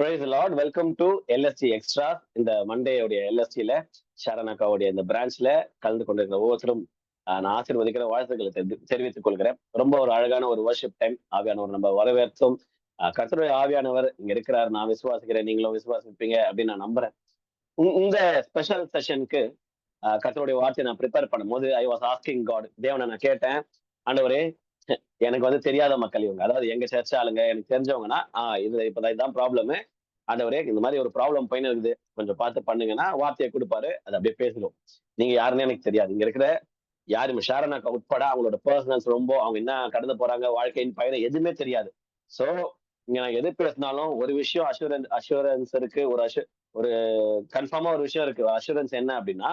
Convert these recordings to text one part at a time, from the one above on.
Price Lord. Welcome to LST extra. இந்த மண்டேயோடைய எல்எஸ்டியில ஷரண் அக்காவுடைய இந்த பிரான்ச்ல கலந்து கொண்டிருக்கிற ஒவ்வொருத்தரும் நான் ஆசீர்வதிக்கிற வாழ்த்துக்களை தெரிவித்துக் கொள்கிறேன். ரொம்ப ஒரு அழகான ஒரு வர்ஷிப் டைம். ஆவியானவர் நம்ம வரவேற்றும் கர்த்தருடைய ஆவியானவர் இங்க இருக்கிறார். நான் விசுவாசிக்கிறேன், நீங்களும் விசுவாசிப்பீங்க அப்படின்னு நான் நம்புறேன். இந்த ஸ்பெஷல் செஷனுக்கு கர்த்தருடைய வார்த்தையை நான் ப்ரிப்பேர் பண்ணும்போது ஐ வாஸ் ஆஸ்கிங் காட், தேவனை நான் கேட்டேன். ஆண்டவரே, எனக்கு தெரியாத மக்கள் இவங்க, அதாவது எங்க சர்ச் ஆளுங்க, எனக்கு தெரிஞ்சவங்கன்னா இது இப்பதான் இதான் ப்ராப்ளம். ஆண்டவரே, இந்த மாதிரி ஒரு ப்ராப்ளம் போயின்னு இருக்குது, கொஞ்சம் பார்த்து பண்ணுங்கன்னா வார்த்தையை கொடுப்பாரு, அது அப்படியே பேசிடும். நீங்க யாருன்னு எனக்கு தெரியாது. இங்க இருக்கிற யாருமே ஷாரனாக்கா உட்பட அவங்களோட பர்சனல்ஸ் ரொம்ப, அவங்க என்ன கடந்து போறாங்க, வாழ்க்கையின் பயணம் எதுவுமே தெரியாது. சோ இங்க நான் எது பேசினாலும் ஒரு விஷயம் அஷூரன்ஸ் இருக்கு, ஒரு கன்ஃபார்மா ஒரு விஷயம் இருக்கு. அஷூரன்ஸ் என்ன அப்படின்னா,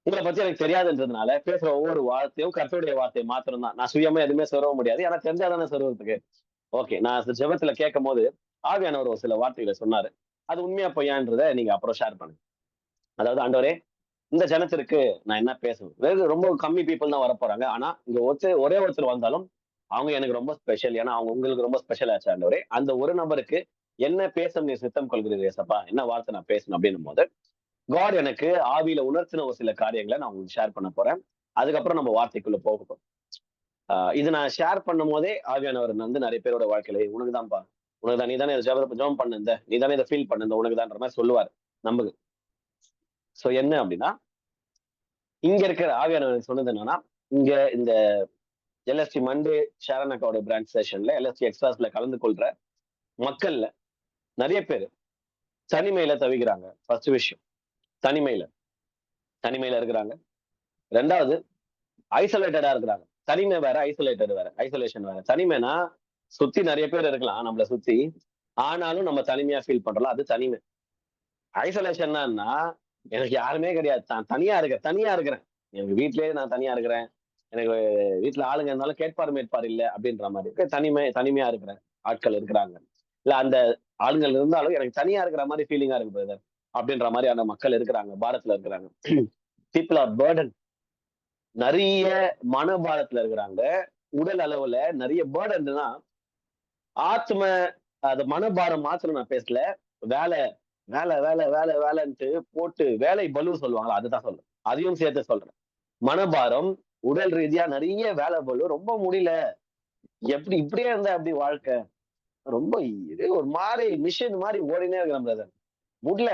உங்களை பத்தி எனக்கு தெரியாதுன்றதுனால பேசுற ஒவ்வொரு வார்த்தையும் கர்த்தருடைய வார்த்தை மாத்திரம் தான். நான் சுயமா எதுவுமே சொருவ முடியாது, ஏன்னா தெரிஞ்சாதானே சொருவதுக்கு. ஓகே, நான் ஜெபத்துல கேட்கும் போது ஆவியானவர் ஒரு சில வார்த்தைகளை சொன்னாரு. அது உண்மையா பொய்யான்றதை நீங்க அப்புறம் ஷேர் பண்ணுங்க. அதாவது, ஆண்டவரே, இந்த ஜனத்திற்கு நான் என்ன பேசணும், ரொம்ப கம்மி பீப்புள் தான் வர போறாங்க. ஆனா இங்க ஒரே ஒருத்தர் வந்தாலும் அவங்க எனக்கு ரொம்ப ஸ்பெஷல், ஏன்னா அவங்க உங்களுக்கு ரொம்ப ஸ்பெஷல் ஆச்சு. ஆண்டவரே, அந்த ஒரு நபருக்கு என்ன பேச நீ சித்தம் கொள்கிறீர்கள் ஏசப்பா, என்ன வார்த்தை நான் பேசணும் அப்படின்னும் போது காட் எனக்கு ஆவியில உணர்த்தின ஒரு சில காரியங்களை நான் உங்களுக்கு ஷேர் பண்ண போறேன். அதுக்கப்புறம் நம்ம வார்த்தைக்குள்ள போகட்டும். இது நான் ஷேர் பண்ணும் போதே ஆவியானவர் நிறைய பேரோட வாழ்க்கையில, உனக்குதான்ப்பா, உனக்குதான், நீ தானே ஜெபம் பண்ண, நீ தானே இதை ஃபீல் பண்ண, உனக்குதான்ற மாதிரி சொல்லுவார் நமக்கு. சோ என்ன அப்படின்னா, இங்க இருக்கிற ஆவியானவர் சொன்னது என்னன்னா, இங்க இந்த எல்எஸ்டி மண்டே ஷாரன் அக்காவோட பிரான்ச் செஷன்ல எல்எஸ்டி எக்ஸ்ட்ராஸ்ல கலந்து கொள்ற மக்கள்ல நிறைய பேர் தனிமையில தவிக்கிறாங்க. ஃபர்ஸ்ட் விஷயம், தனிமையில தனிமையில இருக்கிறாங்க. ரெண்டாவது, ஐசோலேட்டடா இருக்கிறாங்க. தனிமை வேற, ஐசோலேட்டட் வேற. ஐசோலேஷன் வேற. தனிமைனா சுத்தி நிறைய பேர் இருக்கலாம் நம்மளை சுத்தி, ஆனாலும் நம்ம தனிமையா ஃபீல் பண்றோம், அது தனிமை. ஐசோலேஷன்னா எனக்கு யாருமே கிடையாது, நான் தனியா இருக்கிறேன். எனக்கு வீட்லயே நான் தனியா இருக்கிறேன், எனக்கு வீட்டுல ஆளுங்க இருந்தாலும் கேட்பார் மேட்பார் இல்ல அப்படின்ற மாதிரி இருக்கு. தனிமையா இருக்கிறேன். ஆட்கள் இருக்கிறாங்க, இல்ல அந்த ஆளுங்கள் இருந்தாலும் எனக்கு தனியா இருக்கிற மாதிரி ஃபீலிங்கா இருக்கு பிரதர் அப்படின்ற மாதிரியான மக்கள் இருக்கிறாங்க, பாரத்ல இருக்கிறாங்க. People are burden. நிறைய மனபாரத்துல இருக்கிறாங்க. உடல் அளவுல நிறைய பேர்டன்னா, ஆத்ம அது மனபாரம் மாத்திரம் நான் பேசல. வேலை வேலை வேலை வேலை வேலைன்ட்டு போட்டு வேலை பலு சொல்லுவாங்களா, அதுதான் சொல்றேன். அதையும் சேர்த்து சொல்றேன். மனபாரம், உடல் ரீதியா நிறைய வேலை பலு, ரொம்ப முடியல. எப்படி இப்படியே இருந்தா அப்படி வாழ்க்கை, ரொம்ப இது ஒரு மாதிரி மிஷின் மாதிரி ஓடினே இருக்கிறேன் பிரதர். முடியல,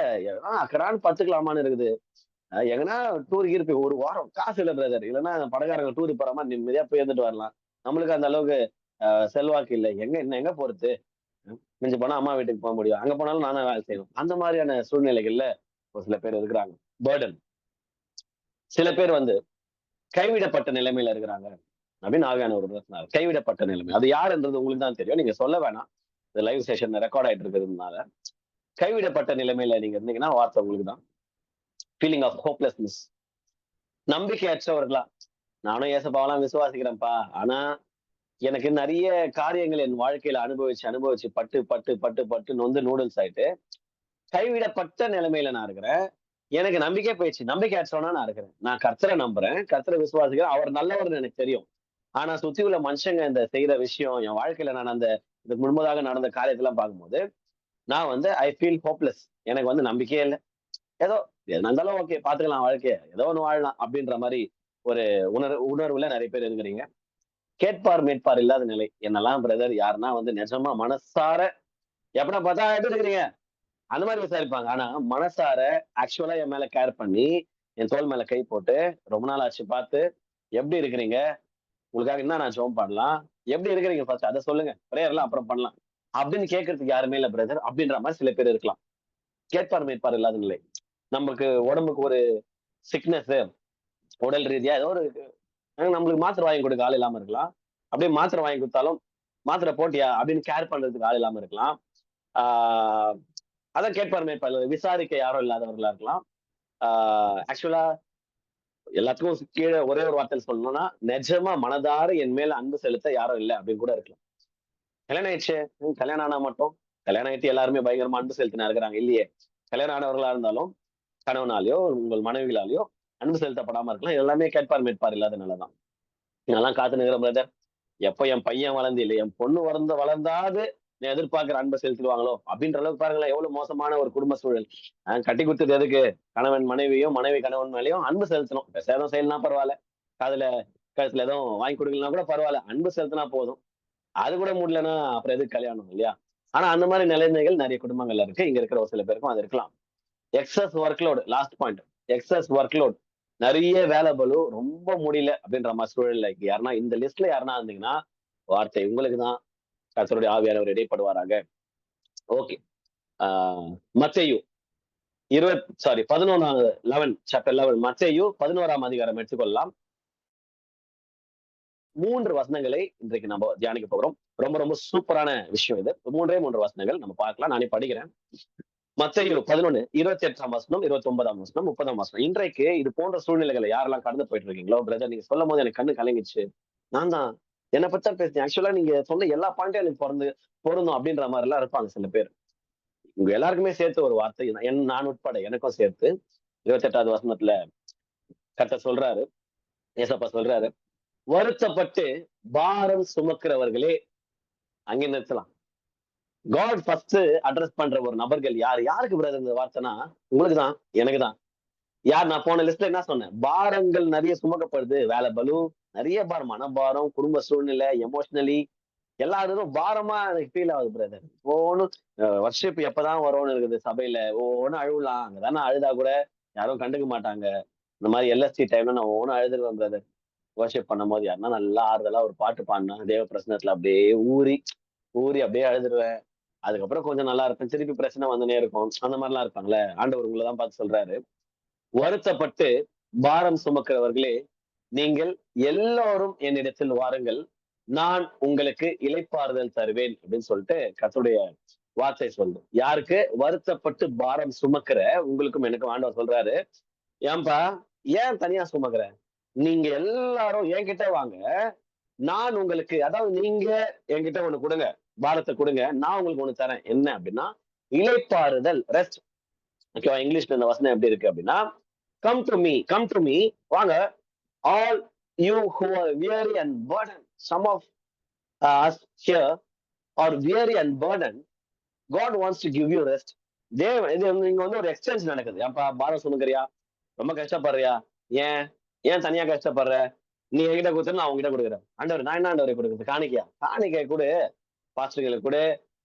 அக்கறான்னு பத்துக்கலாமான்னு இருக்குது. எங்கன்னா டூர் கீர் ஒரு வாரம் காசு இல்ல பிரதர், இல்லைன்னா படகாரங்க டூர் போற மாதிரி நிம்மதியா போய் இருந்துட்டு வரலாம். நம்மளுக்கு அந்த அளவுக்கு செல்வாக்கு இல்லை. எங்க போறது? மிஞ்சி போனா அம்மா வீட்டுக்கு போக முடியும், அங்க போனாலும் நானே வேலை செய்யணும். அந்த மாதிரியான சூழ்நிலைகள்ல ஒரு சில பேர் இருக்கிறாங்க, பேர்டன். சில பேர் கைவிடப்பட்ட நிலைமையில இருக்கிறாங்க அப்படின்னு ஆவியான ஒரு சொன்னார். கைவிடப்பட்ட நிலைமை, அது யாருன்றது உங்களுக்கு தான் தெரியும், நீங்க சொல்ல வேணாம். இந்த லைவ் செஷன் ரெக்கார்ட் ஆயிட்டு இருக்கிறதுனால, கைவிடப்பட்ட நிலைமையில நீங்க இருந்தீங்கன்னா வார்த்தை உங்களுக்கு தான். ஃபீலிங் ஆஃப் ஹோப்லெஸ்னஸ், நம்பிக்கையற்றவர்களா. நானும் ஏசப்பாவெல்லாம் விசுவாசிக்கிறேன்ப்பா, ஆனா எனக்கு நிறைய காரியங்கள் என் வாழ்க்கையில அனுபவிச்சு பட்டு பட்டு பட்டு பட்டு நொந்து நூடுல்ஸ் ஆயிட்டு கைவிடப்பட்ட நிலைமையில நான் இருக்கிறேன். எனக்கு நம்பிக்கை போயிடுச்சு, நம்பிக்கையற்றவனா நான் இருக்கிறேன். நான் கர்த்தரை நம்புறேன், கர்த்தரை விசுவாசிக்கிறேன், அவர் நல்லவர்னு எனக்கு தெரியும். ஆனா சுத்தி உள்ள மனுஷங்க இந்த செய்யற விஷயம், என் வாழ்க்கையில நான் இதுக்கு முன்பதாக நடந்த காரியத்தெல்லாம் பார்க்கும்போது நான் ஐ ஃபீல் ஹோப்லெஸ். எனக்கு நம்பிக்கையே இல்லை. ஏதோ என்ன இருந்தாலும் ஓகே, பாத்துக்கலாம், வாழ்க்கைய ஏதோ ஒண்ணு வாழலாம் அப்படின்ற மாதிரி ஒரு உணர்வுல நிறைய பேர் இருக்கிறீங்க. கேட்பார் மேட்பார் இல்லாத நிலை. என்னெல்லாம் பிரதர் யாருன்னா நிஜமா மனசார எப்படா பார்த்தா எப்படி இருக்கிறீங்க அந்த மாதிரி விசாரிப்பாங்க. ஆனா மனசார ஆக்சுவலா என் மேல கேர் பண்ணி, என் தோல் மேல கை போட்டு, ரொம்ப நாள் ஆச்சு பார்த்து, எப்படி இருக்கிறீங்க, உங்களுக்காக என்ன நான் ஜெபம் பண்ணலாம், எப்படி இருக்கிறீங்க ஃபர்ஸ்ட் அதை சொல்லுங்க, பிரேயர்லாம் அப்புறம் பண்ணலாம் அப்படின்னு கேட்கறதுக்கு யாருமே இல்ல பிரதர் அப்படின்ற மாதிரி சில பேர் இருக்கலாம். கேட்பார் மேட்பார் இல்லாத நிலை. நமக்கு உடம்புக்கு ஒரு சிக்னஸ், உடல் ரீதியா ஏதோ ஒரு நம்மளுக்கு மாத்திரை வாங்கி கொடுக்க ஆள் இல்லாம இருக்கலாம். அப்படியே மாத்திரை வாங்கி கொடுத்தாலும் மாத்திரை போட்டியா அப்படின்னு கேர் பண்றதுக்கு ஆள் இல்லாம இருக்கலாம். அதான் கேட்பார் மேற்பார், விசாரிக்க யாரும் இல்லாதவர்களா இருக்கலாம். ஆக்சுவலா எல்லாத்துக்கும் கீழே ஒரே ஒரு வார்த்தையில் சொல்லணும்னா, நிஜமா மனதார என் மேல அன்பு செலுத்த யாரும் இல்லை அப்படின்னு கூட இருக்கலாம். கல்யாணம் ஆயிடுச்சு, கல்யாணம் ஆனா மட்டும், கல்யாணம் ஆயிட்டு எல்லாருமே பயங்கரமா அன்பு செலுத்தினா இருக்கிறாங்க இல்லையே. கல்யாணம் ஆனவர்களா இருந்தாலும் கணவனாலேயோ உங்கள் மனைவிகளாலேயோ அன்பு செலுத்தப்படாம இருக்கலாம். எல்லாமே கேட்பார் மேற்பார் இல்லாத நிலைதான். நல்லா காத்து நிற்கிற பிரதர், எப்ப என் பையன் வளர்ந்து இல்லை, என் பொண்ணு வளர்ந்தாது நீ எதிர்பார்க்கிற அன்பை செலுத்திடுவாங்களோ அப்படின்ற அளவுக்கு பாருங்களேன், எவ்வளவு மோசமான ஒரு குடும்ப சூழல். கட்டி கொடுத்தது எதுக்கு? கணவன் மனைவியும், மனைவி கணவன் மேலயும் அன்பு செலுத்தணும். சேதம் செய்யலாம் பரவாயில்ல, காதுல கழுத்துல எதுவும் வாங்கி கொடுக்கலாம் கூட பரவாயில்ல, அன்பு செலுத்தினா போதும். அது கூட முடியலன்னா அப்புறம் எதுக்கு கல்யாணம் இல்லையா? ஆனா அந்த மாதிரி நிலைமைகள் நிறைய குடும்பங்கள்ல இருக்கு. இங்க இருக்கிற ஒரு சில பேருக்கும் அது இருக்கலாம். Excess work load, last point. Excess work load, நிறைய வேலை பளு, ரொம்ப முடியல அப்படின்ற மாதிரி சூழல்ல யாருன்னா இந்த லிஸ்ட்ல யாருன்னா இருந்தீங்கன்னா, வார்த்தை உங்களுக்கு தான். கர்த்தருடைய ஆவியானவர் இடைப்படுவாராக. ஓகே. மத்தேயு 11 சாப்டர் 11 மத்தேயு 11ஆம் அதிகாரம் எடுத்துக்கொள்ளலாம். 3 வசனங்களை இன்றைக்கு நம்ம தியானிக்க போகிறோம். ரொம்ப ரொம்ப சூப்பரான விஷயம் இது. 3 வசனங்கள் நம்ம பார்க்கலாம். நானே படிக்கிறேன். மத்தேயு 11 28ஆம் வசனம், 29ஆம் வசனம், 30ஆம் வசனம். இன்றைக்கு இது போன்ற சூழ்நிலைகளை யாரெல்லாம் கடந்து போயிட்டு இருக்கீங்களோ, பிரதர் நீங்க சொல்லும் போது எனக்கு கண்ணு கலங்கிடுச்சு. நான் தான் என்னை பத்தி தான் பேசுறேன். ஆக்சுவலா நீங்க சொன்ன எல்லா பாயிண்ட்டும் எனக்கு பொருந்தும் அப்படின்ற மாதிரி எல்லாம் இருப்பாங்க சில பேர். உங்க எல்லாருக்குமே சேர்த்து ஒரு வார்த்தை, நான் உட்பட எனக்கும் சேர்த்து 28வது வசனத்துல கர்த்தர் சொல்றாரு, ஏசப்பா சொல்றாரு, வருத்தப்பட்டு பாரம் சுமக்கிறவர்களே. அங்கே நிறுத்தலாம். காட் ஃபர்ஸ்ட் அட்ரஸ் பண்ற ஒரு நபர்கள் யாரு? யாருக்கு பிரதர் இந்த வார்த்தைனா? உங்களுக்கு தான், எனக்கு தான். யார்? நான் போன லிஸ்ட்ல என்ன சொன்னேன்? பாரங்கள் நிறைய சுமக்கப்படுது. வேலை பளு, நிறைய பாரம், மனபாரம், குடும்ப சூழ்நிலை, எமோஷனலி எல்லாரும் பாரமா எனக்கு ஃபீல் ஆகுது பிரதர். ஒவ்வொன்னும் வர்ஷிப் எப்பதான் வரும்னு இருக்குது சபையில. ஒவ்வொன்னும் அழுவலாம். அங்கதானே அழுதா கூட யாரும் கண்டுக்க மாட்டாங்க. இந்த மாதிரி எல்எஸ்டி டைம்ல நான் ஒவ்வொன்னும் அழுதுருவேன் பிரதர். வர்ஷிப் பண்ணும்போது யாருன்னா நல்லா ஆறுதலா ஒரு பாட்டு பாடினா தேவ பிரசனத்துல அப்படியே ஊறி ஊறி அப்படியே அழுதுருவேன். அதுக்கப்புறம் கொஞ்சம் நல்லா இருப்பேன். திருப்பி பிரச்சனை வந்துனே இருக்கும். அந்த மாதிரிலாம் இருப்பாங்களே. ஆண்டவர் உங்களதான் பார்த்து சொல்றாரு, வருத்தப்பட்டு பாரம் சுமக்கிறவர்களே, நீங்கள் எல்லோரும் என்னிடத்தில் வாருங்கள், நான் உங்களுக்கு இளைப்பாறுதல் தருவேன் அப்படின்னு சொல்லிட்டு கர்த்தருடைய வார்த்தை சொல்லுது. யாருக்கு? வருத்தப்பட்டு பாரம் சுமக்கிற உங்களுக்கும் எனக்கும் ஆண்டவர் சொல்றாரு, ஏன்பா ஏன் தனியா சுமக்கிற? நீங்க எல்லாரும் என்கிட்ட வாங்க, நான் உங்களுக்கு, அதாவது நீங்க என்கிட்ட ஒண்ணு கொடுங்க, பாரத்தை கொடுங்க, நான் உங்களுக்கு ஒண்ணு தரேன். என்ன அப்படின்னா இளைப்பாறுதல், ரெஸ்ட். ஓகேவா? இங்கிலீஷ்ல இந்த வசனம் எப்படி இருக்கு அப்படின்னா, கம் டு மீ, வாங்க, all you who are weary and burdened. Some of us here are weary and burdened. God wants to give you rest. இது இங்க வந்து ஒரு எக்ஸ்சேஞ்ச் நடக்குது. ஏன்பா பாரம் சுமக்கிறியா? ரொம்ப கஷ்டப்படுறியா? ஏன் ஏன் தனியா கஷ்டப்படுற? நீ என்கிட்ட கொடுத்து நான் உங்ககிட்ட கொடுக்குறேன். ஆண்டவர், நான் என்ன ஆண்டவரை கொடுக்குறது? காணிக்கையா? காணிக்கை கொடு, பாஸ்டர்களுக்கு கொடு,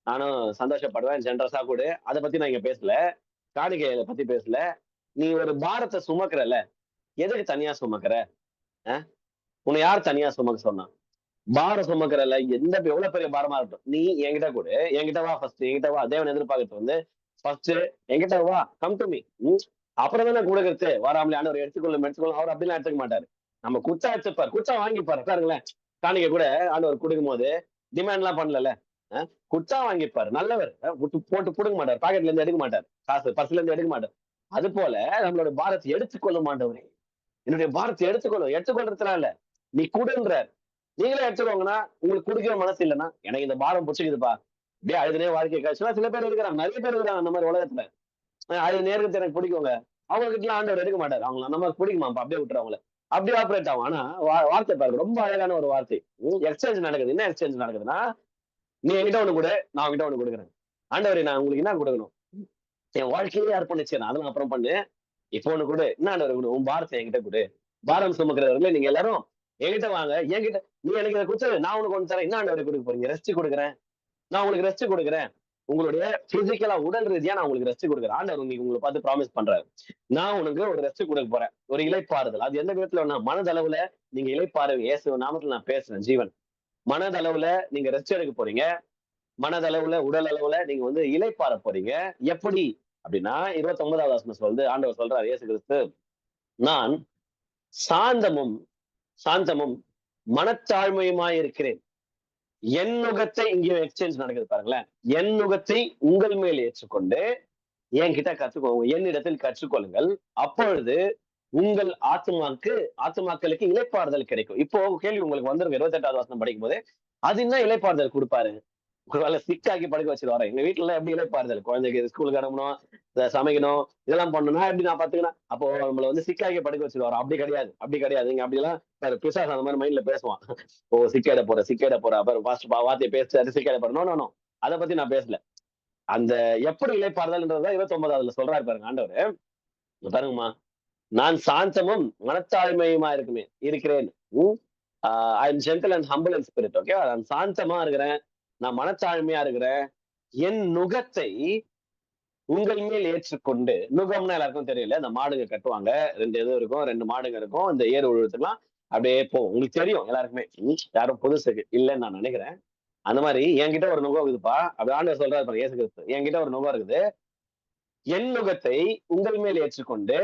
நானும் சந்தோஷப்படுவேன், ஜென்ரஸா கொடு. அதை பத்தி நான் இங்க பேசல. காணிக்கையை பத்தி பேசல. நீ ஒரு பாரத்தை சுமக்கிறல, எதுக்கு தனியா சுமக்கிற? உன்னை யார் தனியா சுமக்க சொன்னா? பாரம் சுமக்கிறல, எவ்வளவு பெரிய பாரமா இருக்கட்டும், நீ என்கிட்ட கொடு, என்கிட்ட வா, ஃபர்ஸ்ட் என்கிட்ட வா. தேவன் எதிர்பார்க்கறது வந்து ஃபர்ஸ்ட் என்கிட்ட வா, கம் டு மீ. அப்புறம் தானே கொடுக்கறது. வராமலே ஆண்டவர் எடுத்துக்கொள்ளும். அவர் அப்படிலாம் எடுத்துக்க மாட்டாரு. நம்ம குச்சா எடுத்துப்பாரு, குச்சா வாங்கிப்பாரு. பாருங்களேன், காணிக்கை கூட ஆண்டவர் கொடுக்கும் போது டிமாண்ட் எல்லாம் பண்ணல, குச்சா வாங்கிப்பாரு. நல்லவர். போட்டு புடுங்க மாட்டார், பாக்கெட்ல இருந்து எடுக்க மாட்டார், காசு பர்ஸ்ல இருந்து எடுக்க மாட்டார். அது போல நம்மளோட பாரத்தை எடுத்துக்கொள்ளும் ஆண்டவரே. என்னுடைய பாரத்தை எடுத்துக்கொள்றதுனால இல்ல, நீ கொடுன்றார். நீங்களே எடுத்துக்கோங்கன்னா, உங்களுக்கு குடுக்கிற மனசு இல்லைன்னா, எனக்கு இந்த பாரம் பிடிச்சிக்குதுப்பா, அப்படியே அழுதுனே வாழ்க்கை கழிச்சுனா சில பேர் இருக்கிறாங்க, நிறைய பேர் இருக்கிறாங்க அந்த மாதிரி உலகத்துல. அது நேருக்கு எனக்கு பிடிக்குங்க. அவங்க கிட்ட ஆண்டவர் எடுக்க மாட்டாரு. அவங்க அந்த மாதிரி பிடிக்குமாப்பா, அப்படியே விட்டுரு அவங்கள. அப்படியே ஆப்ரேட் ஆகும். ஆனா வார்த்தை பாருங்க, ரொம்ப அழகான ஒரு வார்த்தை. எக்ஸ்சேஞ்ச் நடக்குது. என்ன எக்ஸ்சேஞ்ச் நடக்குதுன்னா, நீ என்கிட்ட ஒண்ணு கொடு, நான் உங்ககிட்ட ஒண்ணு கொடுக்குறேன். ஆண்டவரே, நான் உங்களுக்கு என்ன கொடுக்கணும்? என் வாழ்க்கையே அர்ப்பணிச்சேன், அதெல்லாம் அப்புறம் பண்ணு. இப்போ ஒண்ணு கொடு. என்ன ஆண்டவர் கொடு? உன் பாரத்தை என்கிட்ட கொடு. பாரம் சுமக்கிறவர்களே நீங்க எல்லாரும் என்கிட்ட வாங்க. என்கிட்ட நீ எனக்கு இதை கொடுத்தது, நான் உனக்கு ஒண்ணு தரேன். என்ன ஆண்டவரை கொடுக்க போறீங்க? ரெஸ்ட் கொடுக்குறேன். நான் உங்களுக்கு ரெஸ்ட் கொடுக்குறேன். உங்களுடைய பிசிக்கலா, உடல் ரீதியா நான் உங்களுக்கு ரெஸ்ட் கொடுக்குறேன். ஆண்டவர் உங்களை பார்த்து ப்ராமிஸ் பண்றாரு, நான் உனக்கு ஒரு ரெஸ்ட் கொடுக்க போறேன், ஒரு இளைப்பாறுதல். அது எந்த விதத்துல வேணா, மனதளவுல நீங்க இளைப்பாருங்க. இயேசு நாமத்துல நான் பேசுறேன் ஜீவன். மனதளவுல நீங்க ரெஸ்ட் எடுக்க போறீங்க. மனதளவுல, உடல் அளவுல நீங்க வந்து இளைப்பாற போறீங்க. எப்படி அப்படின்னா 29வது வசனம் சொல்லுது, ஆண்டவர் சொல்றாரு, இயேசு கிறிஸ்து, நான் சாந்தமும் சாந்தமும் மனத்தாழ்மையுமாய் இருக்கிறேன். என் நுகத்தை, இங்கே எக்ஸ்சேஞ்ச் நடக்குது பாருங்களேன். என் நுகத்தை உங்கள் மேல் ஏற்றுக்கொண்டு என்கிட்ட கற்றுக்கோங்க, என்னிடத்தில் கற்றுக்கொள்ளுங்கள், அப்பொழுது உங்கள் ஆத்துமாக்களுக்கு இளைப்பாறுதல் கிடைக்கும். இப்போ கேள்வி உங்களுக்கு வந்துருங்க. 28வது வசனம் படிக்கும் போது, அது என்ன இளைப்பாறுதல் கொடுப்பாரு? ஒருவேளை சிக்காக்கி படுக்க வச்சிருவாரு. எங்க வீட்டுல எல்லாம் எப்படி இளைப்பாறுதல்? குழந்தைக்கு ஸ்கூலுக்கு அனுப்பணும், சமைக்கணும், இதெல்லாம் பண்ணணும்னா எப்படி நான் பாத்துக்கணும்? அப்போ நம்மள வந்து சிக்காக்கி படுக்க வச்சிருவாரு. அப்படி கிடையாது, அப்படி கிடையாது. நீங்க அப்படி எல்லாம் பிசாசு அந்த மாதிரி மைண்ட்ல பேசுவான். ஓ, சிக்காயிட போற, அப்புறம் வார்த்தையை பேசுறாரு, சிக்காயிட போற. நோ நோ நோ, அதை பத்தி நான் பேசல. அந்த எப்படி இளைப்பாறுதல்ன்றத 29வதுல சொல்றாரு பாருங்க ஆண்டவர். பாருங்கம்மா, நான் சாந்தமும் மனத்தாழ்மையுமா இருக்கிறேன். I am gentle and humble and spirit. Okay, நான் சாந்தமா இருக்கிறேன், நான் மனத்தாழ்மையா இருக்கிறேன். என் நுகத்தை உங்கள் மேல் ஏற்றுக்கொண்டு, நுகம்னா எல்லாருக்கும் தெரியல, இந்த மாடுங்க கட்டுவாங்க, 2 இது இருக்கும், 2 மாடுங்க இருக்கும், இந்த ஏர் உழுவத்துக்குலாம் அப்படியே போகும். உங்களுக்கு தெரியும் எல்லாருக்குமே. யாரும் புதுசு இல்லைன்னு நான் நினைக்கிறேன். அந்த மாதிரி என்கிட்ட ஒரு நுகம் இருக்குதுப்பா. அப்படி ஆண்டவர் சொல்றாரு பாருங்க, இயேசு கிறிஸ்து, என்கிட்ட ஒரு நுகம் இருக்குது. என் நுகத்தை உங்கள் மேல் ஏற்றுக்கொண்டு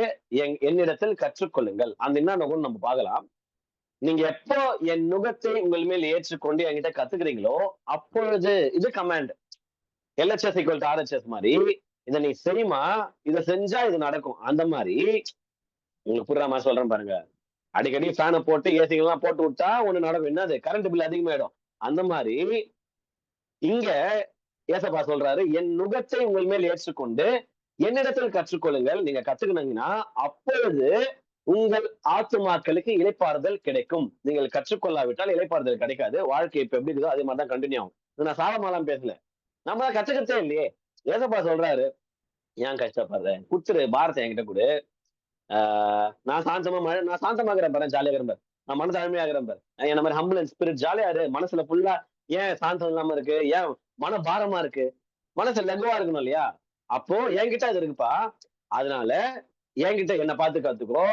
என்னிடத்தில் கற்றுக்கொள்ளுங்கள். அந்த என்ன நுகம் நம்ம பார்க்கலாம். நீங்க எப்போ என் நுகத்தை உங்கள் மேல் ஏற்றுக்கொண்டு என்கிட்ட கத்துக்கிறீங்களோ, அப்பொழுது இது command. LHS equal to RHS மாதிரி, இதை நீ செய்யுமா, இதை செஞ்சா இது நடக்கும். அந்த மாதிரி உங்களுக்கு புரியுற மாதிரி சொல்றேன் பாருங்க. அடிக்கடி ஃபேனை போட்டு ஏசிகள்லாம் போட்டு விட்டா ஒண்ணு நடக்கும். என்னது, கரண்ட் பில் அதிகமாயிடும். அந்த மாதிரி இங்க ஏசப்பா சொல்றாரு, என் நுகத்தை உங்கள் மேல் ஏற்றுக்கொண்டு என்னிடத்தில் கற்றுக்கொள்ளுங்கள். நீங்க கத்துக்கினீங்கன்னா அப்பொழுது உங்கள் ஆத்துமாக்களுக்கு இளைப்பாறுதல் கிடைக்கும். நீங்கள் கற்றுக்கொள்ளாவிட்டால் இளைப்பாறுதல் கிடைக்காது. வாழ்க்கை இப்ப எப்படி இருக்குதோ அதே மாதிரிதான் கண்டினியூ ஆகும். நான் சாலமாலாம் பேசல, நம்ம கத்துக்கிறதே இல்லையே. ஏசப்பா சொல்றாரு, ஏன் கஷ்டப்படுற, குத்துரு பாரத்தை என்கிட்ட கொடு. நான் சாந்தமாகிறேன் பாரு, ஜாலியா இருக்கிறேன், நான் மனதாழ்மையாகிறேன் பாரு, என்ன மாதிரி ஹம்பிள் அண்ட் ஸ்பிரிட், ஜாலியா இரு. மனசுல ஃபுல்லா ஏன் சாந்தம் இல்லாம இருக்கு, ஏன் மன பாரமா இருக்கு, மனசு லெகுவா இருக்கணும் இல்லையா? அப்போ என்கிட்ட அது இருக்குப்பா. அதனால என்கிட்ட என்ன பார்த்து கத்துக்கோ.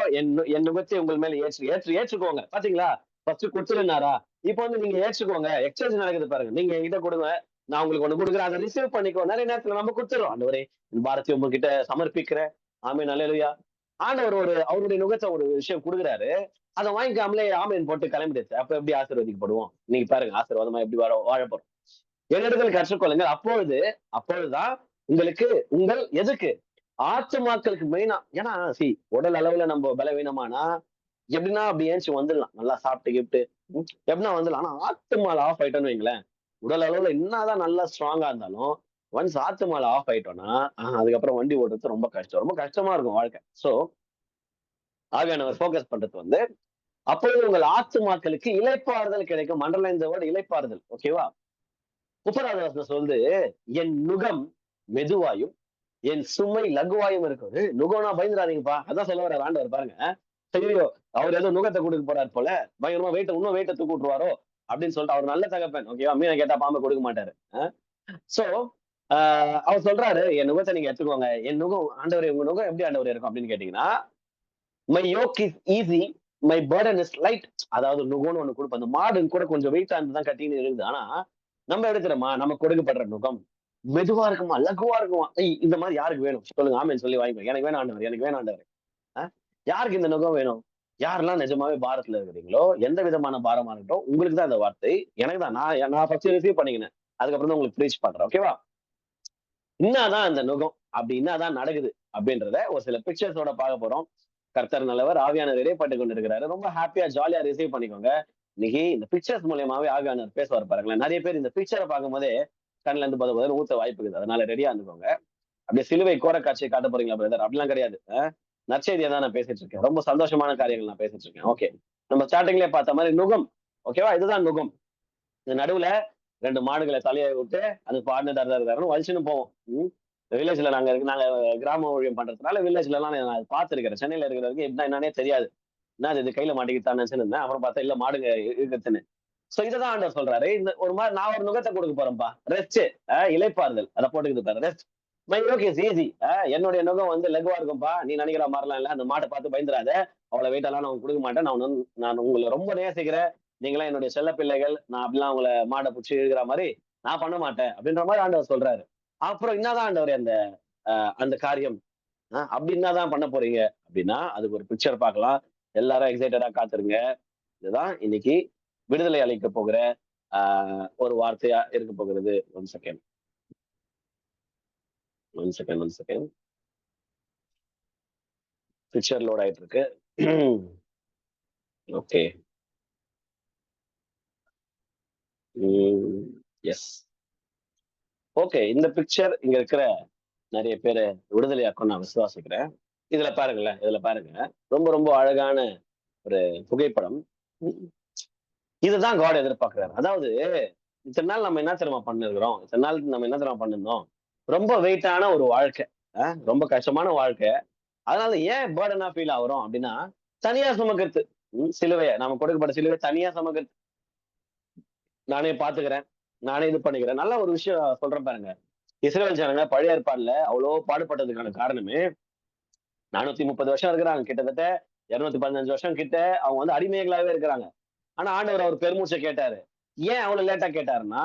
என் நுகத்தை உங்கள் மேல ஏற்றுக்கோங்க. பாத்தீங்களா, ஃபர்ஸ்ட் கொடுத்துருனாரா, இப்போ வந்து நீங்க ஏற்றுக்கோங்க. எக்ஸ்சேஞ்ச் நடக்குது பாருங்க. நீங்க என்கிட்ட கொடுங்க, நான் உங்களுக்கு ஒண்ணு கொடுக்குறேன், அதை ரிசீவ் பண்ணிக்கோ. நிறைய நேரத்துல நம்ம கொடுத்துறோம். ஆண்டவரே, பாரத்தை உங்ககிட்ட சமர்ப்பிக்கிறேன், ஆமென் அல்லேலூயா. ஆண்டவர் அவருடைய நுகத்தை ஒரு விஷயம் கொடுக்குறாரு, அதை வாங்கிக்காமலே ஆமேன் போட்டு கிளம்பிடுச்சு. அப்ப எப்படி ஆசீர்வதிக்கப்படுவோம்? நீங்க பாருங்க, ஆசீர்வாதமா எப்படி வாழ போறோம். என்னிடத்தில் கற்றுக்கொள்ளுங்கள், அப்பொழுதுதான் உங்களுக்கு உங்கள் எதுக்கு ஆத்துமாக்களுக்கு மெயினா. ஏன்னா உடல் அளவுல நம்ம பலவீனமானா எப்படின்னா அப்படி ஏஞ்சி வந்துடலாம், நல்லா சாப்பிட்டு கிப்ட்டு எப்படின்னா வந்துடலாம். ஆனா ஆத்துமால ஆஃப் ஆயிட்டோன்னு வைங்களேன், உடல் அளவுல என்னதான் நல்லா ஸ்ட்ராங்கா இருந்தாலும் ஒன்ஸ் ஆத்துமால ஆஃப் ஆயிட்டோம்னா அதுக்கப்புறம் வண்டி ஓட்டுறது ரொம்ப கஷ்டம், ரொம்ப கஷ்டமா இருக்கும் வாழ்க்கை. சோ ஆவியானவர் ஃபோக்கஸ் பண்றது வந்து, அப்பொழுது உங்கள் ஆத்துமாக்களுக்கு இளைப்பாறுதல் கிடைக்கும். அண்டர்லைன் த வேர்ட் இளைப்பாறுதல். ஓகேவா? 30வது வசனம் சொல்லுது, என் நுகம் மெதுவாயும் என் சுமை லகுவாயும் இருக்குது. நுகம்னா பயந்துடாதீங்கப்பா, அதான் சொல்ல வர்றாரு ஆண்டவர் பாருங்க. ஐயோ, அவர் ஏதோ நுகத்தை கொடுக்க போறாரு போல, பயங்கரமா இன்னும் வெயிட்ட தூக்கி விட்டுருவாரோ அப்படின்னு சொல்லிட்டு, அவர் நல்ல தகப்பன். ஓகேவா? மீனை கேட்டா பாம்பை கொடுக்க மாட்டாரு. சோ அவர் சொல்றாரு, என் நுகத்தை நீங்க எடுத்துக்கோங்க. என் நுகம், ஆண்டவரே உங்க நுகம் எப்படி ஆண்டவர் இருக்கும் அப்படின்னு கேட்டீங்கன்னா, my yoke is easy, my burden is light. அதாவது நுகம்னு ஒண்ணு கொடுப்போம். அந்த மாடு கூட கொஞ்சம் வெயிட்டா இருந்துதான் கட்டின்னு இருக்குது. ஆனா நம்ம எடுக்கிறோமா, நமக்கு கொடுக்கப்படுற நுகம் மெதுவா இருக்குமா, லகுவா இருக்குமா. இந்த மாதிரி யாருக்கு வேணும் சொல்லுங்க, ஆமேன்னு சொல்லி வாங்கிக்கோ. எனக்கு வேணும் ஆண்டவர், எனக்கு வேணும் ஆண்டவர். யாருக்கு இந்த நுகம் வேணும்? யாரெல்லாம் நிஜமாவே பாரத்துல இருக்கிறீங்களோ, எந்த விதமான பாரமா இருக்கட்டும், உங்களுக்கு தான் இந்த வார்த்தை. எனக்கு தான், நான் ஃபர்ஸ்ட் ரிசீவ் பண்ணிக்கினேன், அதுக்கப்புறம் தான் உங்களுக்கு ப்ரீச் பண்றேன். ஓகேவா? என்னதான் அந்த நுகம், அப்படி என்னதான் நடக்குது அப்படின்றத ஒரு சில பிக்சர்ஸோட பார்க்க போறோம். கர்த்தர் நல்லவர், ஆவியானவர் இடைப்பட்டு கொண்டிருக்கிறாரு. ரொம்ப ஹாப்பியா ஜாலியா ரிசீவ் பண்ணிக்கோங்க. இன்னைக்கு இந்த பிக்சர்ஸ் மூலியமாவே ஆவியானவர் பேசுவார் பாருங்களேன். நிறைய பேர் இந்த பிக்சரை பார்க்கும் போதே கண்ணுல இருந்து பதில் ஊத்த வாய்ப்பு இருக்குது. அதனால ரெடியா இருந்துக்கோங்க. அப்படியே சிலுவை கோர காட்சியை காட்ட போறீங்களா பிரதர்? அப்படிலாம் கிடையாது. நற்செய்தியா தான் நான் பேசிட்டு இருக்கேன். ரொம்ப சந்தோஷமான காரியங்கள் நான் பேசிட்டு இருக்கேன். ஓகே, நம்ம ஸ்டார்டிங்லேயே பார்த்த மாதிரி நுகம். ஓகேவா? இதுதான் நுகம். இந்த நடுவுல 2 மாடுகளை தலையை விட்டு அது பாடினு தரதாரு வலிச்சுன்னு போவோம். வில்லேஜ்ல நாங்க கிராம ஊழியம் பண்றதுனால வில்லேஜ்ல எல்லாம் நான் பார்த்திருக்கிறேன். சென்னையில இருக்கிறவருக்கு எப்படின்னா என்னன்னே தெரியாது. என்ன இது கையில மாட்டிக்கிட்டான்னு நினைச்சுன்னு அப்புறம் பார்த்தா இல்ல, மாடுங்க இருக்குதுன்னு. சோ இததான் ஆண்டவர் சொல்றாரு. இந்த ஒரு மாதிரி நான் ஒரு நுகத்தை கொடுக்க போறேன்ப்பா, ரெஸ்ட், இளைப்பாறுதல். அதை போட்டுக்கிட்டு பாரு, rest. My yoke is easy. என்னுடைய நுகம் வந்து லகுவா இருக்கும்பா. நீ நினைக்கிற மாதிரிலாம் இல்ல. அந்த மாட்டை பார்த்து பயந்துராத, அவ்வளவு வெயிட் எல்லாம் நான் கொடுக்க மாட்டேன். நான் உங்களை ரொம்ப நேசிக்கிறேன், நீங்களாம் என்னுடைய செல்ல பிள்ளைகள், நான் அப்படிலாம் உங்களை மாடை பிடிச்சி இருக்கிற மாதிரி நான் பண்ண மாட்டேன் அப்படின்ற மாதிரி ஆண்டவர் சொல்றாரு. அப்புறம் என்னதான் ஆண்டவர் அந்த அந்த காரியம் அப்படி என்னதான் பண்ண போறீங்க அப்படின்னா, அதுக்கு ஒரு பிக்சர் பார்க்கலாம். எல்லாரும் எக்ஸைட்டடா காத்துருங்க. இதுதான் இன்னைக்கு விடுதலை அளிக்க போகிற ஒரு வார்த்தையா இருக்க போகிறது. One second. பிக்சர் லோட் ஆயிட்டு இருக்கு. Okay, yes, okay. இந்த பிக்சர் இங்க இருக்கிற நிறைய பேரை விடுதலையாக்கும் நான் விசுவாசிக்கிறேன். இதுல பாருங்க, ரொம்ப ரொம்ப அழகான ஒரு புகைப்படம். இதுதான் காட் எதிர்பார்க்கிறார். அதாவது இத்தனை நாள் நம்ம என்ன தெரியுமா பண்ணிருக்கிறோம்? இத்தனை நாள் நம்ம என்ன தெரியுமா பண்ணிருந்தோம்? ரொம்ப வெயிட்டான ஒரு வாழ்க்கை. ரொம்ப கஷ்டமான வாழ்க்கை. அதனால ஏன் பர்டனா ஃபீல் ஆகுறோம் அப்படின்னா, தனியா சுமக்கிறது. சிலுவைய நம்ம கொடுக்கப்பட்ட சிலுவைய தனியா சுமக்கிறது. நானே பார்த்துக்கிறேன். நானே இது பண்ணிக்கிறேன். நல்ல ஒரு விஷயம் சொல்றேன் பாருங்க. இஸ்ரவேல் ஜனங்க பழைய ஏற்பாடுல அவ்வளோ பாடுபட்டதுக்கான காரணமே 430 வருஷம் இருக்கிறாங்க. கிட்டத்தட்ட 215 வருஷம் கிட்ட அவங்க வந்து அடிமைகளாவே இருக்கிறாங்க. ஆனா ஆண்டவர் அவர் பெருமூச்ச கேட்டாரு. ஏன் அவ்வளவு லேட்டா கேட்டாருன்னா,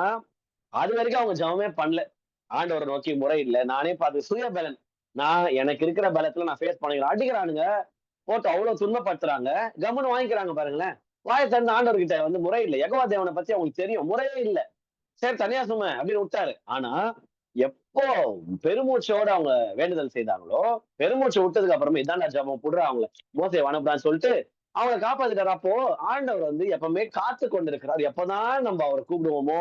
அதுவரைக்கும் அவங்க ஜெபமே பண்ணல. ஆண்டவர நோக்கி முறையிடல. நானே பார்த்து சுய பலன். நான் எனக்கு இருக்கிற பலத்துல நான் ஃபேஸ் பண்ணிக்கிறேன். அடிக்கிறானுங்க. போட்டு அவ்வளவு துன்பப்படுத்துறாங்க. கம்முனு வாங்கிக்கிறாங்க பாருங்களேன். வாய திறந்து ஆண்டவர்கிட்ட வந்து முறையிடல. யெகோவா தேவன பத்தி அவங்களுக்கு தெரியும். முறையே இல்ல. சரி தனியா சும அப்படின்னு விட்டாரு. ஆனா, எப்போ பெருமூச்சோட அவங்க வேண்டுதல் செய்தாங்களோ, பெருமூச்சு விட்டதுக்கு அப்புறமா இதான்டா ஜெபம் புட்றா அவங்கள. மோசேய அனுப்புடான்னு சொல்லிட்டு அவங்கள காப்பாத்திட்டாரு. அப்போ ஆண்டவர் வந்து எப்பவுமே காத்து கொண்டிருக்கிறார். எப்பதான் நம்ம அவர கூப்பிடுவோமோ,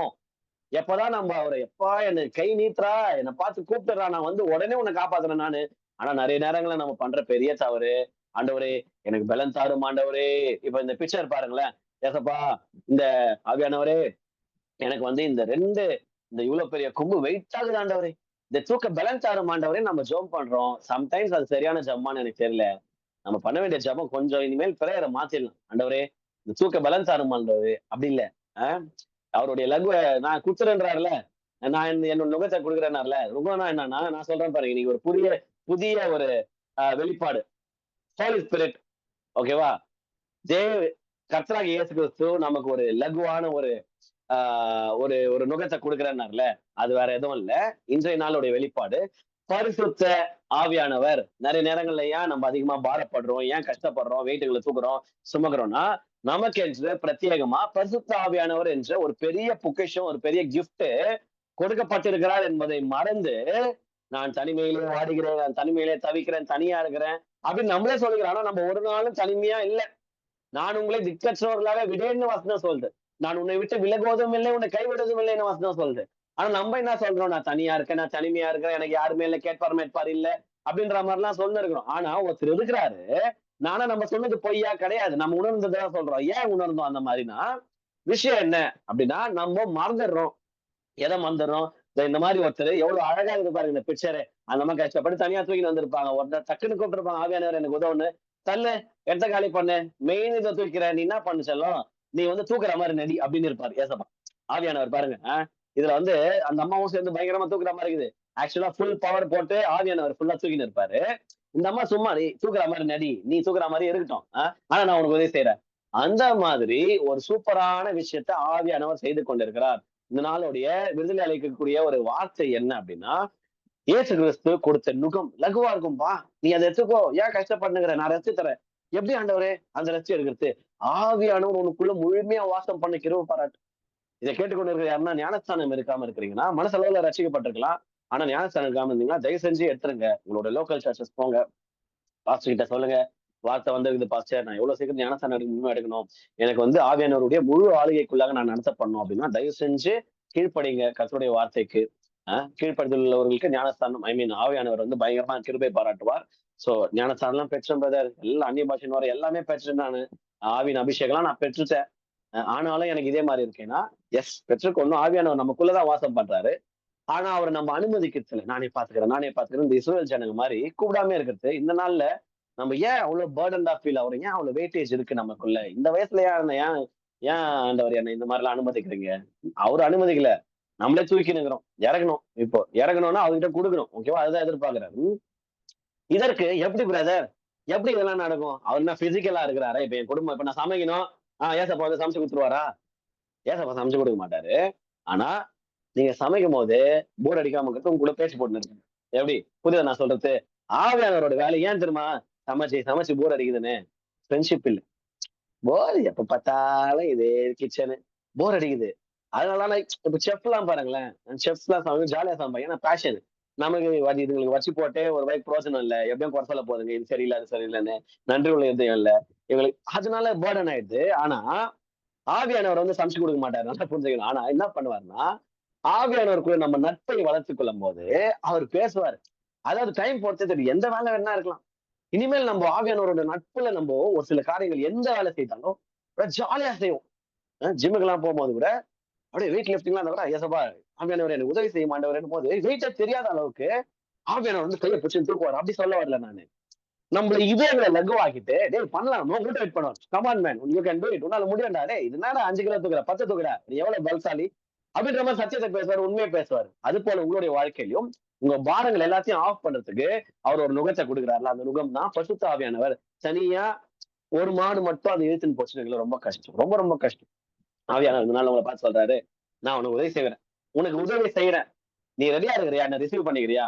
எப்பதான் நம்ம அவர எப்பா என்ன கை நீட்டுறா, என்ன பார்த்து கூப்பிட்டுறா, நான் வந்து உடனே உன்னை காப்பாத்துறேன் நானு. ஆனா நெறைய நேரங்கள்ல நம்ம பண்ற பெரிய தவறு, ஆண்டவரே எனக்கு பலன் தாரும் ஆண்டவரே. இப்ப இந்த பிக்சர் பாருங்களேன். ஏசப்பா இந்த ஆவியானவரே எனக்கு வந்து இந்த இவ்வளவு பெரிய கொம்பு வெயிட் ஆகுது ஆண்டவரே. இத தூக்க பலன் தாரும் ஆண்டவரே நம்ம ஜெபம் பண்றோம். சம்டைம்ஸ் அது சரியான ஜெபமான்னு எனக்கு தெரியல. நம்ம பண்ண வேண்டிய ஜெபம் கொஞ்சம் இனிமேல் பிரேயர மாத்திடலாம். ஆண்டவரே இந்த தூக்க பலன் தாரும் ஆண்டவரே. அப்படி இல்ல. அ அவருடைய லகுவ நான் குடுத்துறேன்றார்ல. நான் என்னோட நுகத்த குடுக்குறேன்னார்ல. நுகம்னா என்னன்னா, நான் சொல்றேன் பாருங்க. இன்னைக்கு ஒரு புதிய ஒரு வெளிப்பாடு. ஹோலி ஸ்பிரிட் ஓகேவா? தேவ கர்த்தராகிய இயேசு கிறிஸ்து நமக்கு ஒரு லகுவான ஒரு ஒரு ஒரு நுகத்தை கொடுக்கிறேன்னார்ல. அது வேற எதுவும் இல்ல. இன்றைய நாளுடைய வெளிப்பாடு. பரிசுத்த ஆவியானவர். நிறைய நேரங்கள்ல ஏன் நம்ம அதிகமா பாரப்படுறோம்? ஏன் கஷ்டப்படுறோம்? வெயிட்டுகள தூக்குறோம், சுமக்கிறோம்னா, நமக்கென்று பிரத்யேகமா பரிசுத்த ஆவியானவர் என்ற ஒரு பெரிய பொக்கிஷம், ஒரு பெரிய கிஃப்ட் கொடுக்கப்பட்டிருக்கிறார் என்பதை மறந்து, நான் தனிமையிலே வாடுகிறேன், நான் தனிமையிலே தவிக்கிறேன், தனியா இருக்கிறேன் அப்படின்னு நம்மளே சொல்லிக்கிறோம். ஆனா நம்ம ஒரு நாளும் தனிமையா இல்ல. நான் உங்களை திக்கற்றவர்களாக விடேன்னு வசனம் சொல்லுது. நான் உன்னை விட்டு விலகுவதும் இல்லை, உன்னை கைவிடுவதும் இல்லைன்னு வசனம் சொல்லுது. ஆனா நம்ம என்ன சொல்றோம்? நான் தனியா இருக்கேன், நான் தனிமையா இருக்கிறேன், எனக்கு யாருமே இல்ல, கேட்பார் மேட்பார் இல்ல, அப்படின்ற மாதிரிலாம் சொல்லிருக்கிறோம். ஆனா ஒருத்தர் இருக்கிறாரு. நானா நம்ம சொன்னது பொய்யா கிடையாது. நம்ம உணர்ந்ததான் சொல்றோம். ஏன் உணர்ந்தோம் அந்த மாதிரினா, விஷயம் என்ன அப்படின்னா, நம்ம மறந்துடுறோம். எதை மறந்துடுறோம்? இந்த மாதிரி ஒருத்தர் எவ்வளவு அழகா இருக்கு பாருங்க இந்த பிக்சரு. அந்த மாதிரி கஷ்டப்பட்டு தனியா தூக்கிட்டு வந்திருப்பாங்க. ஒருத்தர் டக்குன்னு கூப்பிட்டுருப்பாங்க, ஆவியானவர் எனக்கு உதவுன்னு. தள்ளு, இடத்த காலி பண்ணு. மெயின் இதை தூக்கிற. நீ என்ன பண்ணு செல்லம்? நீ வந்து தூக்குற மாதிரி நடி அப்படின்னு இருப்பாரு ஏசப்பா. ஆவியானவர் பாருங்க. இதுல வந்து அந்த அம்மாவும் சேர்ந்து பயங்கரமா தூக்குற மாதிரி இருக்குது. ஆக்சுவலா ஃபுல் பவர் போட்டு ஆவியானவர் ஃபுல்லா தூக்கின்னு இருப்பாரு. இந்த அம்மா சும்மா நீ தூக்குற மாதிரி நடி. நீ தூக்குற மாதிரி இருக்கட்டும். ஆனா நான் உனக்கு உதவி செய்யறேன். அந்த மாதிரி ஒரு சூப்பரான விஷயத்த ஆவியானவர் செய்து கொண்டிருக்கிறார். இந்த நாளுடைய விடுதலை அளிக்கக்கூடிய ஒரு வார்த்தை என்ன அப்படின்னா, இயேசு கிறிஸ்து கொடுத்த நுகம் லகுவா இருக்கும்பா. நீ அதை எடுத்துக்கோ. ஏன் கஷ்டப்படுங்கிற? நான் ரசித்து தரேன். எப்படி ஆண்டவரே அந்த ரசி எடுக்கிறது? ஆவியானவர் உனக்குள்ள முழுமையா வாசம் பண்ண கிருபை பாராட்டு. இதை கேட்டுக்கொண்டு இருக்கிற யாருன்னா ஞானஸ்தானம் இருக்காம இருக்கிறீங்கன்னா, மனசளவுல ரசிக்கப்பட்டிருக்கலாம். ஆனா ஞானஸ்தானம் இருக்காம இருந்தீங்கன்னா, தயவு செஞ்சு எடுத்துருங்க. உங்களோட லோக்கல் சர்ச்சஸ் போங்க. பாஸ்டர் கிட்ட சொல்லுங்க. வார்த்தை வந்திருக்குது பாஸ்டர். நான் எவ்வளவு சீக்கிரம் ஞானஸ்தானம் எடுக்கணும். எனக்கு வந்து ஆவியானவருடைய முழு ஆளுகைக்குள்ளாக நான் நடத்தப்படணும் அப்படின்னா, தயவு செஞ்சு கீழ்ப்படிங்க கர்த்தருடைய வார்த்தைக்கு. கீழ்ப்படுதல் உள்ளவர்களுக்கு ஞானஸ்தானம் ஆவியானவர் வந்து பயங்கரமா கிருபை பாராட்டுவார். சோ ஞானஸ்தானம் பெற்றேன் பிரதர். எல்லாம் அந்நிய பாஷைன்னு வர எல்லாமே பெற்றேன் நானு. ஆவியின் அபிஷேகம்லாம் நான் பெற்றுட்டேன். ஆனாலும் எனக்கு இதே மாதிரி இருக்கேன்னா, எஸ் பெற்றுக்கொள்ளும். ஆவியானவர் நமக்குள்ளதான் வாசம் பண்றாரு. ஆனா அவரை நம்ம அனுமதிக்கிறது இல்ல. நானே பாத்துக்கிறேன். இந்த இஸ்ரவேல் ஜனங்க மாதிரி கூப்பிடாம இருக்கிறது. இந்த நாள்ல நம்ம ஏன் அவ்வளவு பர்டன்டா ஃபீல் ஆகுறோம்? ஏன் அவ்வளவு வெயிட்டேஜ் இருக்கு நமக்குள்ள? இந்த வயசுல ஏன் ஏன் ஏன் ஆண்டவர் என்ன இந்த மாதிரி எல்லாம் அனுமதிக்கிறீங்க? அவரு அனுமதிக்கல. நம்மளே தூக்கினுங்கிறோம். இறங்கணும். இப்போ இறங்கணும்னா அவர்கிட்ட கொடுக்கணும். ஓகேவா? அதுதான் எதிர்பார்க்கிறாரு. இதற்கு எப்படி பிரதர்? எப்படி இதெல்லாம் நடக்கும்? அவர் என்ன பிசிக்கலா இருக்கிறாரா? இப்ப என் குடும்பம் இப்ப நான் சமைக்கணும். ஏசப்பா வந்து சமைச்சு கொடுத்துருவாரா? ஏசப்பா சமைச்சு கொடுக்க மாட்டாரு. ஆனா நீங்க சமைக்கும்போது போர் அடிக்காம இருக்கிறது உங்க கூட பேச்சு போட்டுன்னு இருக்கணும். எப்படி? புரியுதா நான் சொல்றது? ஆவியானவரோட வேலை ஏன் தெரியுமா? சமைச்சு சமைச்சு போர் அடிக்குதுன்னு. ஃப்ரெண்ட்ஷிப் இல்ல. போர் எப்ப பார்த்தாலும் இதே கிச்சனு. போர் அடிக்குது. அதனால இப்ப செஃப்லாம் பாருங்களேன். செஃப்ஸ்லாம் ஜாலியா சமைப்பாங்க. ஏன்னா பேஷன். நமக்கு இதுங்களுக்கு வச்சு போட்டு ஒரு வாய்க்கு பிரோஜனம் இல்ல. எப்படியும் குறை சொல்ல போதுங்க. இது சரியில்ல, அது சரியில்லன்னு. நன்றி உள்ள இதயம் இல்ல. இவங்களுக்கு அதனால பர்டன் ஆயிடுது. ஆனா ஆவியானவர் வந்து சமைச்சு கொடுக்க மாட்டாரு. நல்லா புரிஞ்சுக்கணும். ஆனா என்ன பண்ணுவாருன்னா, ஆவியானவருக்குள்ள நம்ம நட்பை வளர்த்துக் கொள்ளும்போது, அவர் பேசுவாரு. அதாவது டைம் பொறுத்து தெரியும். எந்த வேலை வேணா இருக்கலாம். இனிமேல் நம்ம ஆவியானவரோட நட்புல நம்ம ஒரு சில காரியங்கள் எந்த வேலை செய்தாலும் ஜாலியா செய்வோம். ஜிம்முக்கெல்லாம் போகும்போது கூட அப்படியே வெயிட் லிஃப்டிங்லாம் கூட ஏசப்பா ஆவியானவர் எனக்கு உதவி செய்ய மாட்டவர் போது வெயிட்டே தெரியாத அளவுக்கு ஆவியானவர் வந்து கையை பிடிச்சி தூக்குவார். அப்படி சொல்ல வரல நானு. நம்மள இதயங்களை லகுவாக்கிட்டு டேய் பண்ணலாம் மோட்டிவேட் பண்ணுவோம். Come on man you can to it. உன்னால முடியும்டா. டேய் இது என்னடா 5 கிலோ தூக்குற 10 தூக்குடா. நீ எவ்வளவு பலசாலி அப்படின்ற மாதிரி சத்தியத்தை பேசுவார், உண்மையை பேசுவார். அது போல உங்களுடைய வாழ்க்கையிலும் உங்க பாரங்கள் எல்லாத்தையும் ஆஃப் பண்றதுக்கு அவர் ஒரு நுகத்தை கொடுக்குறாருல, அந்த நுகம் தான் பசுத்த ஆவியானவர். தனியா ஒரு மாடு மட்டும் அதை இழுத்துன்னு போச்சுன்னு ரொம்ப கஷ்டம், ரொம்ப ரொம்ப கஷ்டம். ஆவியானவர் இதனால உங்களை பார்த்து சொல்றாரு, நான் உனக்கு உதவி செய்வேன், உனக்கு உதவி செய்யறேன், நீ ரெடியா இருக்கிறியா, என்ன ரிசீவ் பண்ணிக்கிறியா?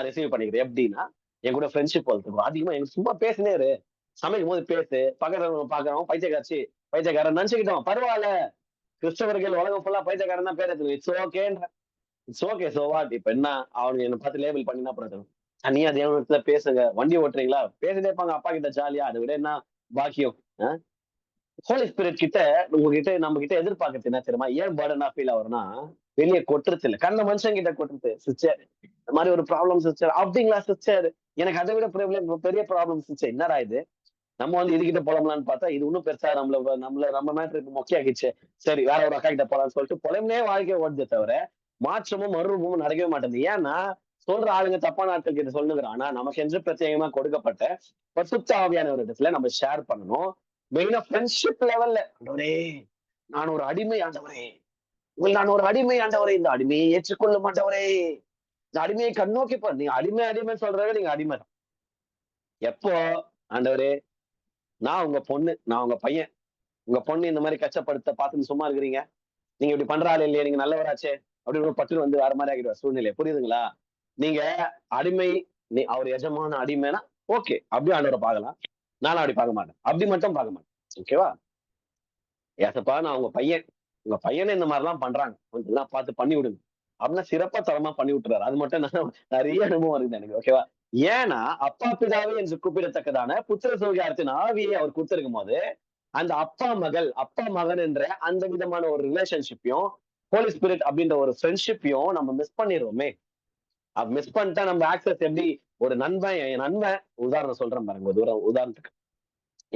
ரிசீவ் பண்ணிக்கிறேன். எப்படின்னா என் கூட ஃப்ரெண்ட்ஷிப் வளர்த்துக்கோ. அதிகமா எனக்கு சும்மா பேசினே இரு. சமைக்கும் போது பேசு. பக்கத்துல பாக்குறவன் பைத்தியக்காரச்சி பைத்தியக்காரன் நினைச்சுக்கிட்டோம், பரவாயில்ல. கிறிஸ்தவர்கள் உலகம் ஃபுல்லா பைத்தியக்காரன் தான் பேர் எடுத்து இட்ஸ் ஓகேன்ற. It's okay so what. இப்ப என்ன அவனுக்கு என்ன பார்த்து லேபிள் பண்ணினா பிரச்சனை. தனியா தேவனத்துல பேசுங்க. வண்டி ஓட்டுறீங்களா பேசிட்டே இருப்பாங்க அப்பா கிட்ட ஜாலியா. அதை விட என்ன பாக்கியம். ஹோலி ஸ்பிரிட் கிட்ட உங்ககிட்ட நம்ம கிட்ட எதிர்பார்க்கறது என்ன தெரியுமா? ஏன் பர்டனா ஃபீல் ஆகுறனா, வெளியே கொட்டுறது இல்ல, கண்ட மனுஷன் கிட்ட கொட்டுறது. சிஸ்டர் இந்த மாதிரி ஒரு ப்ராப்ளம் சிஸ்டர். அப்படிங்களா சிஸ்டர், எனக்கு அதை விட பெரிய ப்ராப்ளம் சிஸ்டர். என்னடா இது, நம்ம வந்து இதுகிட்ட போலாம்லான்னு பார்த்தா இது இன்னும் பெருசா நம்ம மேட்ரு மொக்கையாக்கிச்சு. சரி வேற ஒரு அக்கா கிட்ட போலாம்னு சொல்லிட்டு புலம்பே வாழ்க்கையை ஓடுதே தவிர மாற்றமும் மறுரூபமும் நடக்கவே மாட்டேங்குது. ஏன்னா சொல்ற ஆளுங்க தப்பான ஆட்கள் கிட்ட சொல்லுங்கிறான். ஆனா நமக்கு என்று பிரத்யேகமா கொடுக்கப்பட்ட பரிசுத்த ஆவியான ஒரு இடத்துல நம்ம ஷேர் பண்ணணும். மெயினா ஃப்ரெண்ட்ஷிப் லெவல்ல, ஆண்டவரே நான் ஒரு அடிமை ஆண்டவரே, நான் ஒரு அடிமை ஆண்டவரே, இந்த அடிமையை ஏற்றுக்கொள்ள மாட்டவரே, இந்த அடிமையை கண்ணோக்கி பாரு. நீங்க அடிமை சொல்றத நீங்க அடிமை தான். எப்போ ஆண்டவரே நான் உங்க பொண்ணு, நான் உங்க பையன், உங்க பொண்ணு இந்த மாதிரி கஷ்டப்படுத்த பார்த்துன்னு சும்மா இருக்கிறீங்க, நீங்க இப்படி பண்றாள் இல்லையா, நீங்க நல்லவராச்சே அப்படின்னு ஒரு பட்டு வந்து வேற மாதிரி ஆகிடுவார் சூழ்நிலை. புரியுதுங்களா? நீங்க அடிமை, நீ அவர் எஜமான அடிமைனா ஓகே, அப்படியே ஆண்டவரை பார்க்கலாம். நானும் அப்படி பார்க்க மாட்டேன், அப்படி மட்டும் பார்க்க மாட்டேன். ஓகேவா? ஏசப்பா நான் உங்க பையன், உங்க பையனை இந்த மாதிரி எல்லாம் பண்றாங்க, கொஞ்சம் பார்த்து பண்ணி விடுங்க அப்படின்னா சிறப்பா தரமா பண்ணி விட்டுறாரு. அது மட்டும் நிறைய அனுபவம் இருக்குது எனக்கு. ஓகேவா? ஏன்னா அப்பா பிதாவே என்று கூப்பிடத்தக்கதான புத்திர சுவிகாரத்தின் ஆவியை அவர் கொடுத்திருக்கும் போது அந்த அப்பா மகள் அப்பா மகன் என்ற அந்த விதமான ஒரு ரிலேஷன்ஷிப்பையும் ஹோலி ஸ்பிரிட் அப்படின்ற ஒரு ஃப்ரெண்ட்ஷிப்பையும் நம்ம மிஸ் பண்ணிடுவோமே. மிஸ் பண்ணிட்டா நம்ம ஆக்சஸ் எப்படி? ஒரு நண்பன், என் நண்பன் உதாரணம் சொல்றேன் பாருங்க, உதாரணத்துக்கு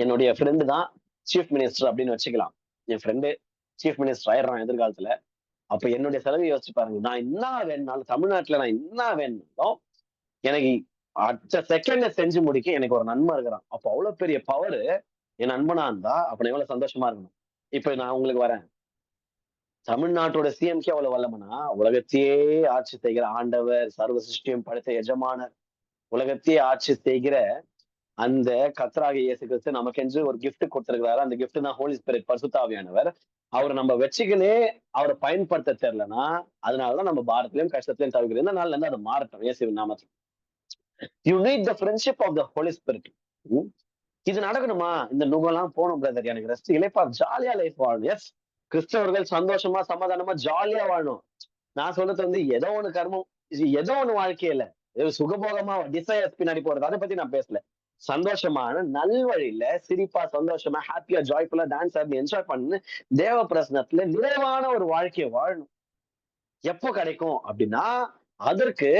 என்னுடைய ஃப்ரெண்டு தான் சீஃப் மினிஸ்டர் அப்படின்னு வச்சுக்கலாம். என் ஃப்ரெண்டு சீஃப் மினிஸ்டர் ஆயிடுறான் எதிர்காலத்துல. அப்ப என்னுடைய செலவை யோசிச்சு பாருங்க. நான் என்ன வேணும்னாலும் தமிழ்நாட்டுல நான் என்ன வேணும்னாலும் எனக்கு அடுத்த செகண்ட்ல செஞ்சு முடிக்க எனக்கு ஒரு நண்பன் இருக்கிறான். அப்ப அவ்வளவு பெரிய பவர் என் நண்பனா இருந்தா அப்ப நான் எவ்வளவு சந்தோஷமா இருக்கணும். இப்ப நான் உங்களுக்கு வரேன். தமிழ்நாட்டோட சிஎம்கே அவ்வளவு வல்லமனா, உலகத்தையே ஆட்சி செய்கிற ஆண்டவர், சர்வ சிருஷ்டியும் படைத்த எஜமானர், உலகத்தையே ஆட்சி செய்கிற அந்த கர்த்தராகிய இயேசு கிறிஸ்து நமக்கென்று ஒரு gift கொடுத்திருக்கிறாரு. அந்த gift தான் ஹோலி ஸ்பிரிட், பரிசுத்த ஆவியானவர். அவரை நம்ம வச்சுக்கினே அவரை பயன்படுத்த தெரியலன்னா அதனாலதான் நம்ம பாரத்திலையும் கஷ்டத்திலையும் தவிர்க்கிறோம். இந்த நாள்ல இருந்து அதை மாறட்டும் இயேசுவின் நாமத்தில். You need the friendship of the Holy Spirit. இது நடக்கணுமா? இந்த நுகம்லாம் போகணும் பிரதர். எனக்கு ரெஸ்ட் இலைப்பா, ஜாலியா லைஃப் வாழணும். எஸ், கிறிஸ்தவர்கள் சந்தோஷமா சமாதானமா ஜாலியா வாழணும். நான் சொல்றது வந்து ஏதோ ஒண்ணு கர்மம், ஏதோ ஒண்ணு வாழ்க்கையில சுகபோகமா டிசையர்ஸ் பின்னாடி போறது அதை பத்தி நான் பேசல. சந்தோஷமான நல்வழியில சிரிப்பா சந்தோஷமா ஹாப்பியா ஜாய்ஃபுல்லா டான்ஸ் ஆடி என்ஜாய் பண்ணு தேவ பிரசனத்துல நிறைவான ஒரு வாழ்க்கையை வாழணும். எப்போ கிடைக்கும் அப்படின்னா அதற்கு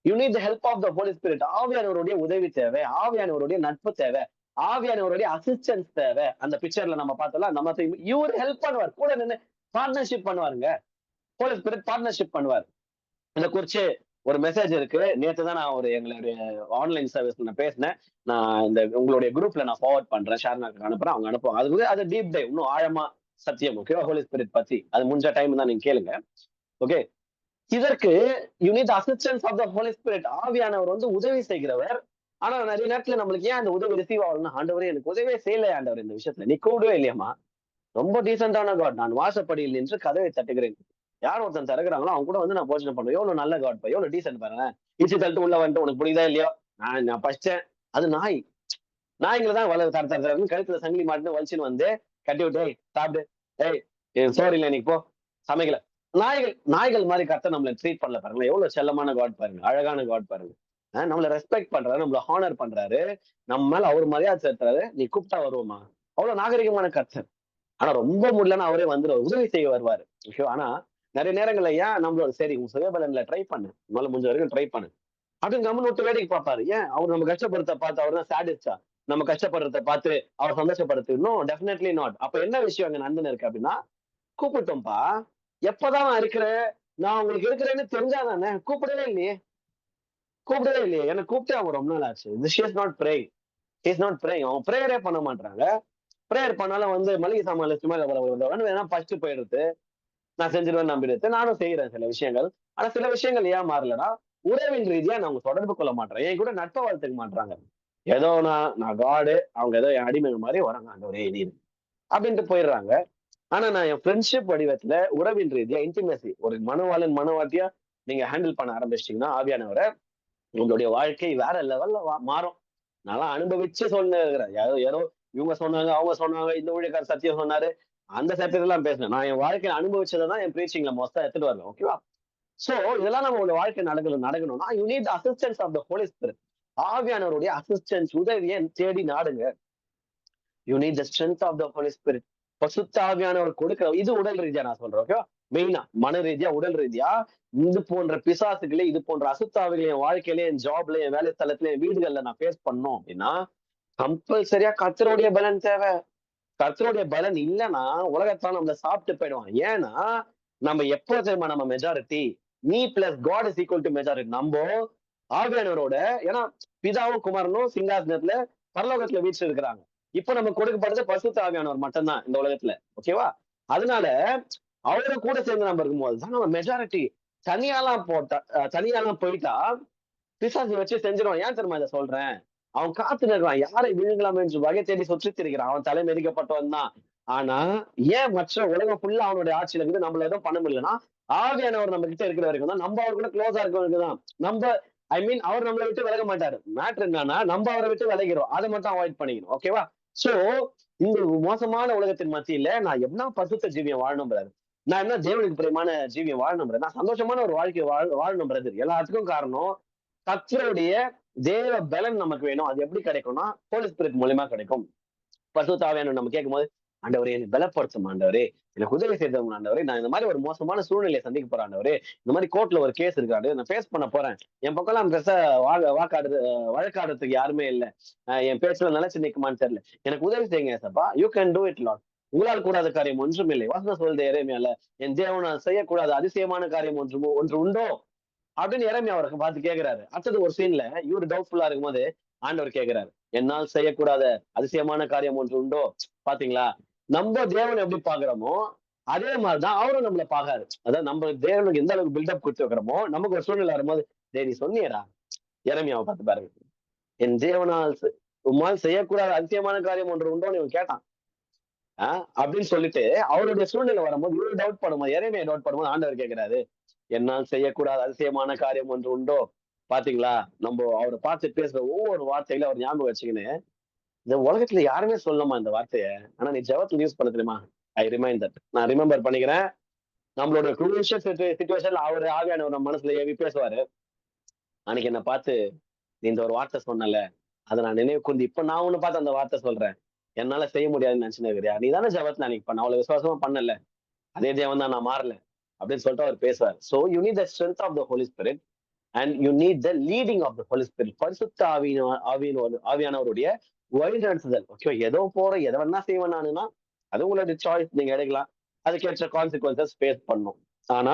you need the help of the Holy Spirit. ஆவியானவருடைய உதவி தேவை, ஆவியானவருடைய நட்பு தேவை, ஆவியானவருடைய அசிஸ்டன்ஸ் தேவை. அந்த பிக்சர்ல நம்ம பார்த்தோம்ல, நம்ம இவர் ஹெல்ப் பண்ணுவார், கூட நின்று பார்ட்னர்ஷிப் பண்ணுவாருங்க. ஹோலி ஸ்பிரிட் பார்ட்னர்ஷிப் பண்ணுவார். இதை குறிச்சு ஒரு மெசேஜ் இருக்கு. நேற்று தான் நான் ஒரு எங்களுடைய ஆன்லைன் சர்வீஸ்ல நான் பேசினேன். நான் இந்த உங்களுடைய குரூப்ல நான் ஃபார்வர்ட் பண்றேன், ஷேர் அனுப்புறேன், அவங்க அனுப்புவாங்க. அது டீப் டைவ், இன்னும் ஆழமா சத்தியம். ஓகேவா? ஹோலி ஸ்பிரிட் பத்தி அது முடிஞ்ச டைம் தான் நீங்க கேளுங்க. ஓகே, இதற்கு you need assistance of the Holy Spirit. ஆவியானவர் வந்து உதவி செய்கிறவர். ஆனா நிறைய நேரத்துல நம்மளுக்கு ஏன் அந்த உதவி ரிசீவ் ஆகணும்னா, ஆண்டவரே எனக்கு உதவியே செய்யல ஆண்டவர் இந்த விஷயத்துல, நீ கூடவே இல்லையம்மா. ரொம்ப டீசென்டான காட், நான் வாசப்படியில் நின்று கதவை தட்டுகிறேன், யார் ஒருத்தன் திறக்கிறாங்களோ அவங்க கூட வந்து நான் போஜனம் பண்ணுவேன். எவ்வளவு நல்ல காட் பா, எவ்வளவு டீசென்ட் பாருங்க. இச்சு தட்டு உள்ள வந்துட்டு உனக்கு புரியுதா இல்லையோ, நான் பச்சேன். அது நாய், நாய்களை தான் தர கழுத்துல சங்கிலி மாட்டுன்னு வலிச்சுன்னு வந்து கட்டி விட்டு சாப்பிடு, சோறு இல்லை இன்னைக்கு போ, சமைக்கல. நாய்கள் மாதிரி கத்த நம்மள ட்ரீட் பண்ணல பாருங்க. எவ்வளவு செல்லமான காட் பாருங்க, அழகான காட் பாருங்க. நம்மள ரெஸ்பெக்ட் பண்றாரு, நம்மள ஹானர் பண்றாரு, நம்ம மேல அவர் மரியாதை செலுத்துறாரு. நீ கூப்பிட்டா வருவோமா? அவ்வளவு நாகரிகமான கர்த்தர். ஆனா ரொம்ப முடியலன்னா அவரே வந்து உதவி செய்ய வருவாரு. ஆனா நிறைய நேரங்கள்ல ஏன் நம்மளோட சரி உங்க சுயபலன்ல ட்ரை பண்ணு, உங்களால முடிஞ்ச வரைக்கும் ட்ரை பண்ணு அப்படின்னு கம்மன் விட்டு வேடிக்கை பார்ப்பாரு. ஏன் அவர் நம்ம கஷ்டப்படுறத பார்த்து அவர் தான் சாடிஸ்டா? நம்ம கஷ்டப்படுறத பார்த்து அவர் சந்தோஷப்படுத்து? No, definitely not. அப்ப என்ன விஷயம் அங்க நண்பன் இருக்கு அப்படின்னா, கூப்பிட்டோம்ப்பா, எப்பதான் நான் இருக்கிறேன், நான் உங்களுக்கு இருக்கிறேன்னு தெரிஞ்சாதானே. கூப்பிடவே இல்லையே, கூப்பிடவே இல்லையே. என்ன கூப்பிட்டு அவங்க ரொம்ப நாள் ஆச்சு. She is not praying, she is not praying. அவங்க பிரேயரே பண்ண மாட்றாங்க. பிரேயர் பண்ணாலும் வந்து மளிகை சாமான் லிஸ்ட் மாதிரி வேணா ஃபர்ஸ்ட் போயிடுறது. நான் செஞ்சிருவேன் நம்பிடுது. நானும் செய்யறேன் சில விஷயங்கள். ஆனா சில விஷயங்கள் ஏன் மாறலன்னா, உறவின் ரீதியா நான் அவங்க தொடர்பு கொள்ள மாட்றேன். என் கூட நட்பை வளர்த்துக்க மாட்றாங்க. ஏதோ நான் காடு, அவங்க ஏதோ என் அடிமைங்க மாதிரி வராங்க. ஆண்டவரே நீர் அப்படின்ட்டு போயிடுறாங்க. ஆனா நான் என் ஃப்ரெண்ட்ஷிப் வடிவத்துல உறவின் ரீதியா இன்டிமேசி ஒரு மனவாளன் மனவாட்டியா நீங்க ஹேண்டில் பண்ண ஆரம்பிச்சிட்டீங்கன்னா ஆவியானவரை, உங்களுடைய வாழ்க்கை வேற லெவல்ல மாறும். நான்லாம் அனுபவிச்சு சொல்லுகிறேன். யாரோ யாரோ இவங்க சொன்னாங்க, அவங்க சொன்னாங்க, இந்த ஊழியக்காரர் சத்தியம் சொன்னாரு. அந்த சத்தியத்தெல்லாம் பேசுனேன். நான் என் வாழ்க்கையில அனுபவிச்சதை தான் என் பிரீச்சிங்ல மொத்தம் எடுத்துட்டு வருவேன். ஓகேவா? சோ இதெல்லாம் நம்மளோட வாழ்க்கை நடக்கணும்னா you need assistance of the Holy Spirit. ஆவியானவருடைய அசிஸ்டன்ஸ் உதவியை தேடி நாடுங்க. You need the strength of the Holy Spirit. பசுத்த ஆவியானவர் கொடுக்கிற இது உடல் ரீதியா நான் சொல்றேன். ஓகேவா? மெயினா மன ரீதியா உடல் ரீதியா இது போன்ற பிசாசுகளே, இது போன்ற அசுத்தாவிகளை என் வாழ்க்கையில, என் ஜாப்ல, என் வேலை ஸ்தலத்துல, என் வீடுகள்ல நான் ஃபேஸ் பண்ணோம் அப்படின்னா கம்பல்சரியா கர்த்தருடைய பலன் தேவை. கர்த்தருடைய பலன் இல்லைன்னா உலகத்தான் நம்மள சாப்பிட்டு போயிடுவான். ஏன்னா நம்ம எப்போ தெரியுமா நம்ம majority, me plus God is equal to majority. நம்ம ஆவியானவரோட, ஏன்னா பிதாவும் குமாரனும் சிங்காசனத்துல பரலோகத்துல வீச்சு இருக்கிறாங்க. இப்ப நம்ம கொடுக்கப்படுறது பரிசுத்த ஆவியானவர் மட்டும்தான் இந்த உலகத்துல. ஓகேவா? அதனால அவரோட கூட சேர்ந்து நம்ம இருக்கும்போது தான் நம்ம மெஜாரிட்டி. தனியாலாம் போயிட்டா பிசாசு வச்சு செஞ்சிருவான். ஏன் தெரியுமா இதை சொல்றேன்? அவன் காத்து நிற்கிறான், யாரை விழுங்கலாம் என்று வகை தேடி சுற்றி திரிகிறான். அவன் தலை மெதிக்கப்பட்டவன் தான். ஆனா ஏன் மற்ற உலகம் ஃபுல்லா அவனுடைய ஆட்சியில இருக்குது, நம்மள எதுவும் பண்ண முடியலன்னா ஆவியானவர் நம்ம கிட்ட இருக்கிற வரைக்கும் தான், நம்ம அவர் கூட க்ளோஸா இருக்க வரைக்கும் தான். நம்ம அவர் நம்மளை விட்டு விலக மாட்டாரு. மேட்ரு என்னன்னா நம்ம அவரை விட்டு விலகிறோம். அதை மட்டும் அவாய்ட் பண்ணிக்கணும். ஓகேவா? சோ இந்த மோசமான உலகத்தின் மத்தியில நான் என்ன பசுத்த ஜீவியம் வாழணும் brother. நான் என்ன தேவனுக்கு பிரியமான ஜீவியம் வாழணும் brother. நான் சந்தோஷமான ஒரு வாழ்க்கை வாழணும் பிரதர். எல்லாத்துக்கும் காரணம் கர்த்தருடைய தேவ பலன் நமக்கு வேணும். அது எப்படி கிடைக்கும்னா ஹோலி ஸ்பிரிட் மூலியமா கிடைக்கும். பரிசுத்த ஆவியானவர் நம்ம கேட்கும்போது, ஆண்டவரே என்னை பலப்படுத்தும் ஆண்டவரே, எனக்கு உதவி செய்தவங்க ஆண்டவரே, நான் இந்த மாதிரி ஒரு மோசமான சூழ்நிலையை சந்திக்க போறேன் ஆண்டவரே, இந்த மாதிரி கோர்ட்ல ஒரு கேஸ் இருக்காரு, நான் ஃபேஸ் பண்ண போறேன். என் பக்கம்லாம் பெருசா வழக்காடுறதுக்கு யாருமே இல்லை. என் பேச்சுல நிலைச்சு நிக்குமான்னு தெரியல. எனக்கு உதவி செய்யுங்க ஏசப்பா. You can do it Lord. உங்களால் கூடாத காரியம் ஒன்றும் இல்லை. வசனம் சொல்லுது எரேமியால, என் தேவனால் செய்யக்கூடாத அதிசயமான காரியம் ஒன்று உண்டோ அப்படின்னு எரேமியா அவருக்கு பார்த்து கேட்கிறாரு. அடுத்தது ஒரு சீன்ல இவரு டவுட்ஃபுல்லா இருக்கும்போது ஆண்டவர் கேட்கிறாரு, என்னால் செய்யக்கூடாத அதிசயமான காரியம் ஒன்று உண்டோ? பாத்தீங்களா? நம்ம தேவனை எப்படி பாக்குறோமோ அதே மாதிரிதான் அவரும் நம்மள பாக்காரு. அதாவது நம்ம தேவனுக்கு எந்த அளவுக்கு பில்டப் கொடுத்து வைக்கிறோமோ, நமக்கு ஒரு சூழ்நிலை வரும்போது, டேய் நீ சொன்னியடா, எரேமியாவை பார்த்து பாருங்க, என் தேவனால் உம்மால் செய்யக்கூடாத அதிசயமான காரியம் ஒன்று உண்டோன்னு இவன் கேட்டான். அப்படின்னு சொல்லிட்டு அவருடைய சூழ்நிலை வரும்போது இவரு டவுட் பண்ணும்போது, எரேமியா டவுட் பண்ணும்போது ஆண்டவர் கேட்கிறாரு, என்னால் செய்யக்கூடாத அதிசயமான காரியம் ஒன்று உண்டோ? பாத்தீங்களா? நம்ம அவரை பார்த்து பேசுற ஒவ்வொரு வார்த்தையில அவர் ஞாபகம் வச்சுக்கின்னு, இந்த உலகத்துல யாருமே சொல்லணுமா இந்த வார்த்தைய? ஆனா நீ ஜெபத்துல யூஸ் பண்ண தெரியுமா? ஐ ரிமைண்ட் தட். நான் ரிமெம்பர் பண்ணிக்கிறேன். நம்மளோட குரூஷியல் சிச்சுவேஷன்ல அவரு ஆவியானவர் நம்ம மனசுல ஏவி பேசுவாரு. அன்னைக்கு என்ன பார்த்து நீ இந்த ஒரு வார்த்தை சொன்னல, அதை நான் நினைவு கூர்ந்து இப்ப நான் ஒண்ணு பார்த்து அந்த வார்த்தை சொல்றேன். என்னால செய்ய முடியாதுன்னு நினைச்சுன்னு இருக்கிறியா? நீ தானே ஜெபத்துல அன்னைக்கு பண்ண, அவ்வளவு விசுவாசமா பண்ணல, அதே தேவன் தான், நான் மாறல அப்படின்னு சொல்லிட்டு அவர் பேசுவார். So you need the strength of the Holy Spirit and you need the leading of the Holy Spirit. பரிசுத்த ஆவியானவருடைய வழி நடத்துதல். ஓகே, ஏதோ போற எதை வேணா செய்வேன் நானுன்னா அது உங்களுடைய சாய்ஸ், நீங்க எடுக்கலாம். அதுக்கேற்ற கான்சிக்வன்சஸ் ஃபேஸ் பண்ணும். ஆனா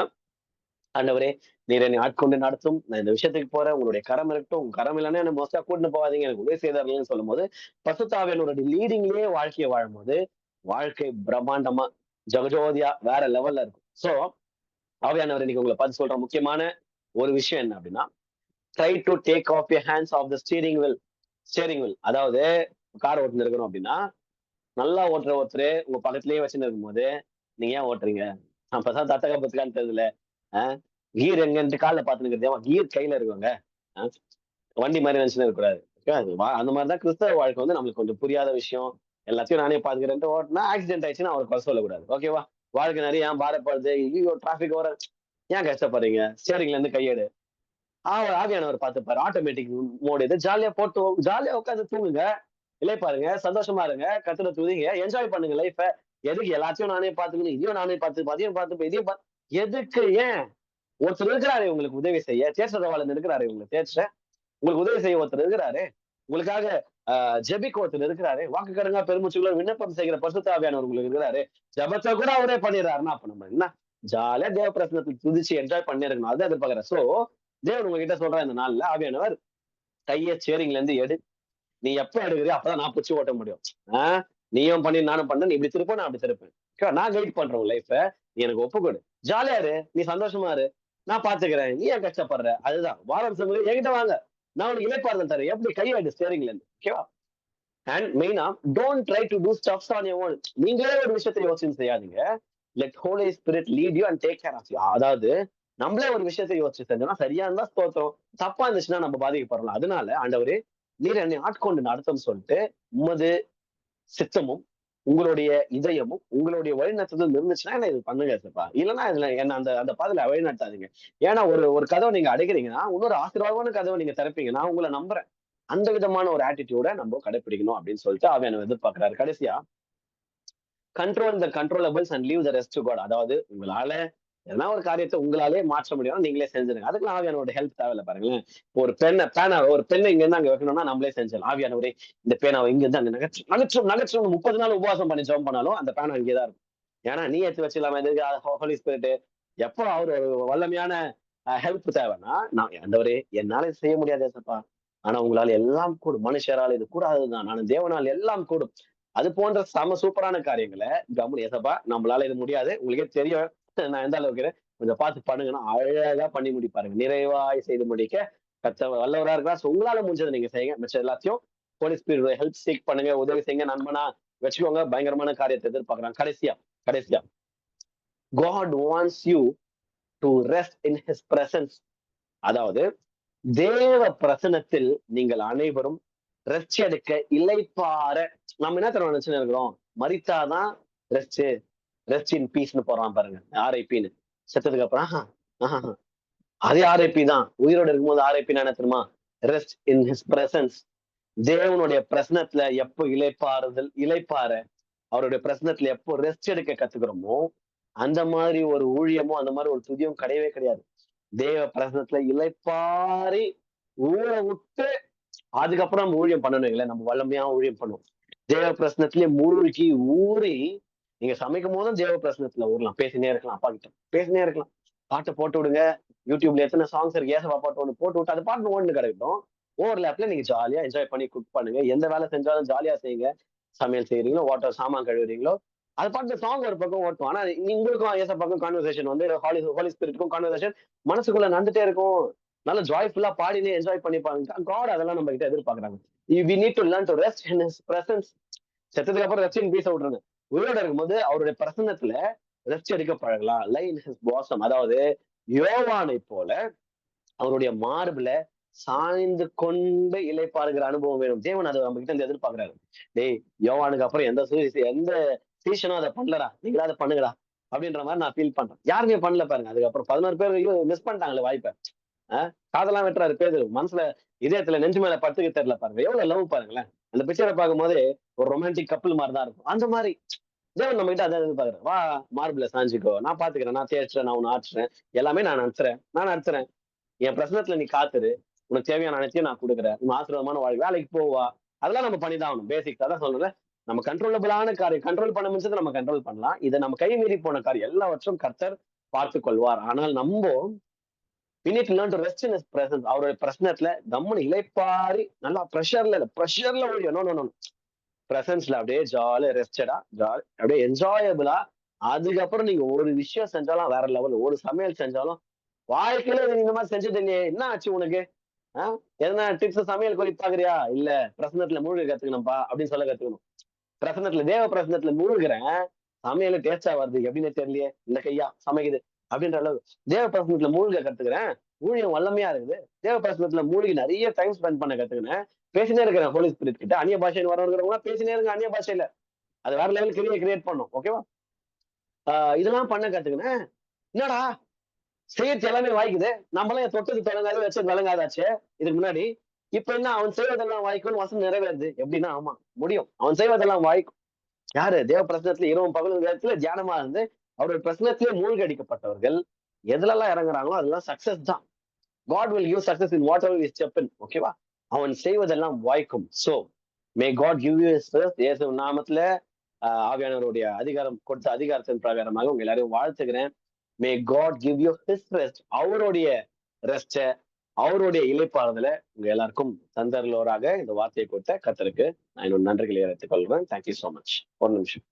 ஆண்டவரே நீர் என்னை ஆட்கொண்டு நடத்தும், நான் இந்த விஷயத்துக்கு போறேன், உங்களுடைய கரம் இருக்கட்டும், உங்க கரம் இல்லைன்னா என்ன மோஸ்டா கூட்டிட்டு போகாதீங்க, எனக்கு உதவி செய்தார்கள்னு சொல்லும் போது பரிசுத்த ஆவியானவருடைய லீடிங்லயே வாழ்க்கையை வாழும்போது வாழ்க்கை பிரம்மாண்டமா ஜகஜோதியா வேற லெவல்ல இருக்கும். சோ ஆவியானவர் இன்னைக்கு உங்களை பார்த்து சொல்ற முக்கியமான ஒரு விஷயம் என்ன அப்படின்னா, try to take off your hands off the steering wheel. அதாவது கார் ஓட்டுன்னு இருக்கணும் அப்படின்னா, நல்லா ஓட்டுற ஒருத்தர் உங்க பக்கத்திலேயே வச்சுன்னு இருக்கும்போது நீங்க ஏன் ஓட்டுறீங்க? அப்பதான் தத்தகா பத்துக்கான்னு தெரியல. கீர் எங்கன்ட்டு காலில் பார்த்து நிற்கிறது, கீர் கையில இருக்குங்க. வண்டி மாதிரி நினைச்சுன்னு இருக்கக்கூடாது. அந்த மாதிரிதான் கிறிஸ்தவ வாழ்க்கை வந்து நம்மளுக்கு கொஞ்சம் புரியாத விஷயம். எல்லாத்தையும் நானே பாத்துக்கிறேன் ஓட்டினா ஆக்சிடென்ட் ஆயிடுச்சுன்னா அவருக்கு குறை சொல்லக்கூடாது. ஓகேவா? வாழ்க்கை நிறைய ஏன் பாரப்படுது, ஐயோ டிராபிக் வர ஏன் கஷ்டப்படுறீங்க, ஸ்டேரிங்ல இருந்து கையெடு. ஆவியானவர் பார்த்துப்பாரு. ஆட்டோமேட்டிக் மோடு இது, ஜாலியா போட்டு ஜாலியா உட்காந்து தூங்குங்க, இல்லை பாருங்க, சந்தோஷமா இருங்க, கத்துல தூதிங்க, என்ஜாய் பண்ணுங்க லைஃப. எதுக்கு எல்லாத்தையும் நானே பாத்துக்கணும், இதையும் நானே பார்த்து அதையும் பார்த்து இதையும் எதுக்கு? ஏன் ஒருத்தர் இருக்கிறாரு உங்களுக்கு உதவி செய்ய, தேற்றவாளன் இருக்கிறாரு உங்களுக்கு உங்களுக்கு உதவி செய்ய ஒருத்தர் இருக்கிறாரு, உங்களுக்காக ஜெபிக்க ஒருத்தர் இருக்கிறாரு, வாக்கு கடங்கா பெருமூச்சுக்குள்ள விண்ணப்பம் செய்கிற பரிசுத்த ஆவியானவர் உங்களுக்கு இருக்கிறாரு, ஜெபத்தை கூட அவரே பண்ணிடுறாருன்னா அப்ப நம்ம என்ன ஜாலியா தேவ பிரசனத்தை துதிச்சு என்ஜாய் பண்ணி இருக்கணும். அதான் எதிர்பார்க்கிறேன். சோ தேவன் உங்ககிட்ட சொல்ற இந்த நாள்ல ஆவியானவர் கைய சேரிங்ல இருந்து எடு. நீ எப்ப எடுக்கிறியோ அப்பதான் நான் பிடிச்சு ஓட்ட முடியும். ஆஹ் நீயும் பண்ணி நானும் பண்ண, நீ இப்படி திருப்ப நான் அப்படி திருப்பேன். நான் கைட் பண்றேன் உன் லைஃப. நீ எனக்கு ஒப்புக்கொடு. ஜாலியா இரு, நீ சந்தோஷமா இரு, நான் பாத்துக்கிறேன். நீ ஏன் கஷ்டப்படுற? அதுதான் வாரம் சமயம் என்கிட்ட வாங்க, நான் உனக்கு இளைப்பாறுதல் தரேன். எப்படி கையாடு ஸ்டேரிங்ல இருந்து. ஓகேவா? அண்ட் மெயினா don't try to do stuffs on your own. நீங்களே ஒரு விஷயத்தை யோசிச்சு செய்யாதீங்க. Let Holy Spirit lead you and take care of you. அதாவது நம்மளே ஒரு விஷயத்தை யோசிச்சு செஞ்சோம்னா சரியா இருந்தா ஸ்தோத்திரம், தப்பா இருந்துச்சுன்னா நம்ம பாதிக்கப்படலாம். அதனால ஆண்டவரே நீர் என்னை ஆட்கொண்டு நடத்தும் சொல்லிட்டு உமது சித்தமும் உங்களுடைய இதயமும் உங்களுடைய வழிநடத்துதல் இருந்துச்சுன்னா என்ன இது பண்ணுங்க சார்ப்பா. இல்லைன்னா இதுல என்ன அந்த அந்த பாதையில வழிநடத்தாதீங்க. ஏன்னா ஒரு ஒரு கதவை நீங்க அடைக்கிறீங்கன்னா இன்னொரு ஆசீர்வாதமான கதவை நீங்க திறப்பீங்க. நான் உங்களை நம்புறேன். அந்த விதமான ஒரு ஆட்டிடியூட நம்ம கடைபிடிக்கணும் அப்படின்னு சொல்லிட்டு ஆவியானவர் எதிர்பார்க்கிறாரு. கடைசியா control the controllables and leave the rest to God. அதாவது உங்களால எதனா ஒரு காரியத்தை உங்களாலே மாற்ற முடியும், நீங்களே செஞ்சிருங்க. அதுக்கு ஆவியானோட ஹெல்ப் தேவையில்ல. பாருங்களேன், ஒரு பேனை இங்க இருந்து அங்க வைக்கணும்னா நம்மளே செஞ்சிடலாம். ஆவியானவரே இந்த பேனாவை இங்க இருந்து அங்க நகற்று நகற்றும் நகற்றும் 30 நாள் உபவாசம் பண்ணி ஜெபம் பண்ணாலும் அந்த பேனா இங்கேதான் இருக்கும். ஏன்னா நீ எடுத்து வச்சிடலாம எதுக்கு ஹோலி ஸ்பிரிட். எப்போ அவர் ஒரு வல்லமையான ஹெல்ப் தேவைன்னா, நான் ஆண்டவரே என்னால இது செய்ய முடியாது ஏசப்பா, ஆனா உங்களால எல்லாம் கூடும். மனுஷரால் இது கூடாதுதான், நான் தேவனால் எல்லாம் கூடும். அது போன்ற செம சூப்பரான காரியங்களை கம்முனு ஏசப்பா நம்மளால இது முடியாது, உங்களுக்கே தெரியும் நான் எந்த அளவுக்கு கொஞ்சம் பார்த்து பண்ணுங்கன்னா அழகா பண்ணி முடிப்பாருங்க. நிறைவாய் செய்து முடிக்க கத்த வல்லவரா இருக்கா. உங்களால முடிஞ்சதை நீங்க செய்யுங்க. மிச்சம் எல்லாத்தையும் ஹோலி ஸ்பிரிட் ஹெல்ப் சீக் பண்ணுங்க, உதவி செய்யுங்க, நண்பனா வச்சுக்கோங்க. பயங்கரமான காரியத்தை எதிர்பார்க்கறாங்க. கடைசியா கடைசியா God wants you to rest in his presence. அதாவது தேவ பிரசனத்தில் நீங்கள் அனைவரும் ரெஸ்ட் எடுக்க இளைப்பாற. நம்ம என்ன தர நினைச்சுன்னு இருக்கிறோம், மரித்தாதான் ரெஸ்ட், ரெஸ்ட் இன் பீஸ்னு போறான் பாருங்க, ஆர்ஐபின்னு. செத்ததுக்கு அப்புறம் அதே ஆர்ஐபி தான். உயிரோடு இருக்கும்போது ஆர்ஐபி என்ன தெரியுமா? Rest in his presence. தேவனுடைய பிரசனத்துல எப்போ இளைப்பாற, அவருடைய பிரசனத்துல எப்போ ரெஸ்ட் எடுக்க கத்துக்கிறோமோ அந்த மாதிரி ஒரு ஊழியமோ அந்த மாதிரி ஒரு துதியும் கிடையவே கிடையாது. தேவ பிரசனத்துல இளைப்பாரி ஊற விட்டு அதுக்கப்புறம் நம்ம ஊழியம் பண்ணணும். நம்ம வல்லமையா ஊழியம் பண்ணுவோம். தேவ பிரசனத்திலே மூழ்கி ஊறி நீங்க சமைக்கும் போதும் தேவ பிரசனத்துல ஊறலாம். பேசினே இருக்கலாம், அப்பா கிட்ட பேசினே இருக்கலாம். பாட்டை போட்டு விடுங்க. யூடியூப்ல எத்தனை சாங்ஸ் இருக்கு, ஏசப்பா பாட்டு ஒண்ணு போட்டு விட்டு அது பாட்டு ஒண்ணு கிடைக்கும். ஓவர்லேப்ல நீங்க ஜாலியா என்ஜாய் பண்ணி குக் பண்ணுங்க. எந்த வேலை செஞ்சாலும் ஜாலியா செய்யுங்க. சமையல் செய்யறீங்களோ, வாட்டர் சாமான் கழுவுறீங்களோ, அது பாட்டு சாங் ஒரு பக்கம் ஓட்டும். ஆனா உங்களுக்கும் ஏசப்பாக்கும் கான்வர்சேஷன் வந்து ஹோலி ஸ்பிரிட்டுக்கும் கான்வர்சேஷன் மனசுக்குள்ள நடந்துட்டே இருக்கும். நல்ல ஜாய்ஃபுல்லா பாடினே என்ஜாய் பண்ணிப்பாங்க. காட் அதெல்லாம் நம்ம கிட்ட எதிர்பார்க்கறாங்க. we need to learn to rest in his presence. செத்ததுக்கு அப்புறம் ரெஸ்ட் இன் பீஸ் விட்டுருங்க. உயிரோட இருக்கும்போது அவருடைய பிரசன்னத்துல ரெஸ்ட் எடுக்க பழகலாம். லை இன் ஹிஸ் பாசம். அதாவது யோவானை போல அவருடைய மார்புல சாய்ந்து கொண்டு இளைப்பாறுகிற அனுபவம் வேணும். தேவன் அதை நம்ம கிட்ட எதிர்பார்க்கிறாரு. டேய், யோவானுக்கு அப்புறம் எந்த சீசனும் அதை பண்ணலடா, நீங்களா அதை பண்ணுங்கடா அப்படின்ற மாதிரி நான் ஃபீல் பண்றேன். யாருமே பண்ணல பாருங்க. அதுக்கப்புறம் 11 பேர் மிஸ் பண்ணிட்டாங்களே வாய்ப்பை. காதெல்லாம் வெட்டுறாரு பேதுரு. மனசுல இதயத்துல நெஞ்சு மேல படுத்துக்க தெரியல பாருங்க. எவ்வளவு லவ் பாருங்களேன். அந்த பிக்சரை பார்க்கும் போது ஒரு ரொமான்டிக் கப்பல் மாதிரி தான் இருக்கும். அந்த மாதிரி தேவன் நம்ம கிட்ட அதை எதிர்பார்க்கிறேன். வா, மார்பிள சாஞ்சிக்கோ, நான் பாத்துக்கிறேன், நான் தேய்ச்சிறேன், நான் உன்னை ஆற்றுறேன், எல்லாமே நான் நடத்துறேன். என் பிரச்சனத்துல நீ காத்துரு, உனக்கு தேவையான அனைத்தையும் நான் கொடுக்குறேன், உன் ஆசீர்வாதமான வாழ்க்கை, வேலைக்கு போவா. அதெல்லாம் நம்ம பண்ணிதான் ஆகணும். பேசிக்ஸ் அதான் சொல்றேன். நம்ம கண்ட்ரோலபிளான காரியம் கண்ட்ரோல் பண்ண முடிஞ்சது நம்ம கண்ட்ரோல் பண்ணலாம். இதை நம்ம கை மீறி போன காரியம் எல்லாவற்றும் கர்த்தர் பார்த்துக் கொள்வார். ஆனால் நம்ம we need to learn to rest in his presence. அவருடைய பிரசனத்துல கம்முனு இளைப்பாரி நல்லா ப்ரெஷர்ல ஒழியும். நோ நோ நோ, பிரசன்ஸ்ல அப்படியே ஜாலியா ரெஸ்டடா அப்படியே என்ஜாயபிளா. அதுக்கப்புறம் நீங்க ஒரு விஷயம் செஞ்சாலும் வேற லெவல், ஒரு சமையல் செஞ்சாலும் வாழ்க்கையில நீங்க இந்த மாதிரி செஞ்சது இல்லையே, என்ன ஆச்சு உனக்கு? எதனா டிப்ஸ் சமையல் குறி பாக்குறியா? இல்ல, பிரசனத்துல மூழ்க கத்துக்கணும்பா அப்படின்னு சொல்ல கத்துக்கணும். பிரசனத்துல தேவ பிரசனத்துல மூழ்கிறேன், சமையல டேஸ்டா வருது எப்படின்னு தெரியலையே, இந்த கையா சமைக்குது அப்படின்ற அளவு தேவ பிரசனத்துல மூழ்க கத்துக்கிறேன். ஊழியம் வல்லமையா இருக்குது. தேவ பிரசனத்துல மூழ்கி நிறைய டைம் ஸ்பெண்ட் பண்ண கத்துக்கினேன். பேசினே இருக்கிறேன் ஹோலி ஸ்பிரிட் கிட்ட. அந்நிய பாஷைன்னு வரவங்க பேசினே இருங்க அந்நிய பாஷையில. அது வேற லெவல் கிரியேட் பண்ணும். ஓகேவா? இதெல்லாம் பண்ண கத்துக்கினேன். என்னடா செய்யறது எல்லாமே வாய்க்குது, நம்மளாம் தொட்டது தொடங்காது வச்சது விளங்காதாச்சு இதுக்கு முன்னாடி. இப்ப என்ன, அவன் செய்வதெல்லாம் வாய்க்கும்னு வசனம் நிறைவேறுது. எப்படின்னா ஆமா முடியும், அவன் செய்வதெல்லாம் வாய்க்கும். யாரு? தேவ பிரசனத்துல இரவும் பகலும் நேரத்துல தியானமா இருந்து அவருடைய பிரசனத்திலே மூழ்கடிக்கப்பட்டவர்கள் எதுலெல்லாம் இறங்குறாங்களோ அதெல்லாம் சக்சஸ் தான். God will give success in whatever we step in. ஓகேவா? அவன் செய்வதெல்லாம் வாய்க்கும். So May God give you his rest. இயேசு நாமத்துல ஆவியானவருடைய அதிகாரம் கொடுத்த அதிகாரத்தின் பிரகாரமாக உங்க எல்லாரையும் வாழ்த்துக்கிறேன். May God give you his rest. அவருடைய ரெஸ்ட, அவருடைய இளைப்பாறுதல உங்க எல்லாருக்கும் தந்தருளோராக இந்த வார்த்தையை கொடுத்த கர்த்தருக்கு நான் என்னோட நன்றிகளை அறிவித்துக் கொள்கிறேன். Thank you so much. ஒரு நிமிஷம்.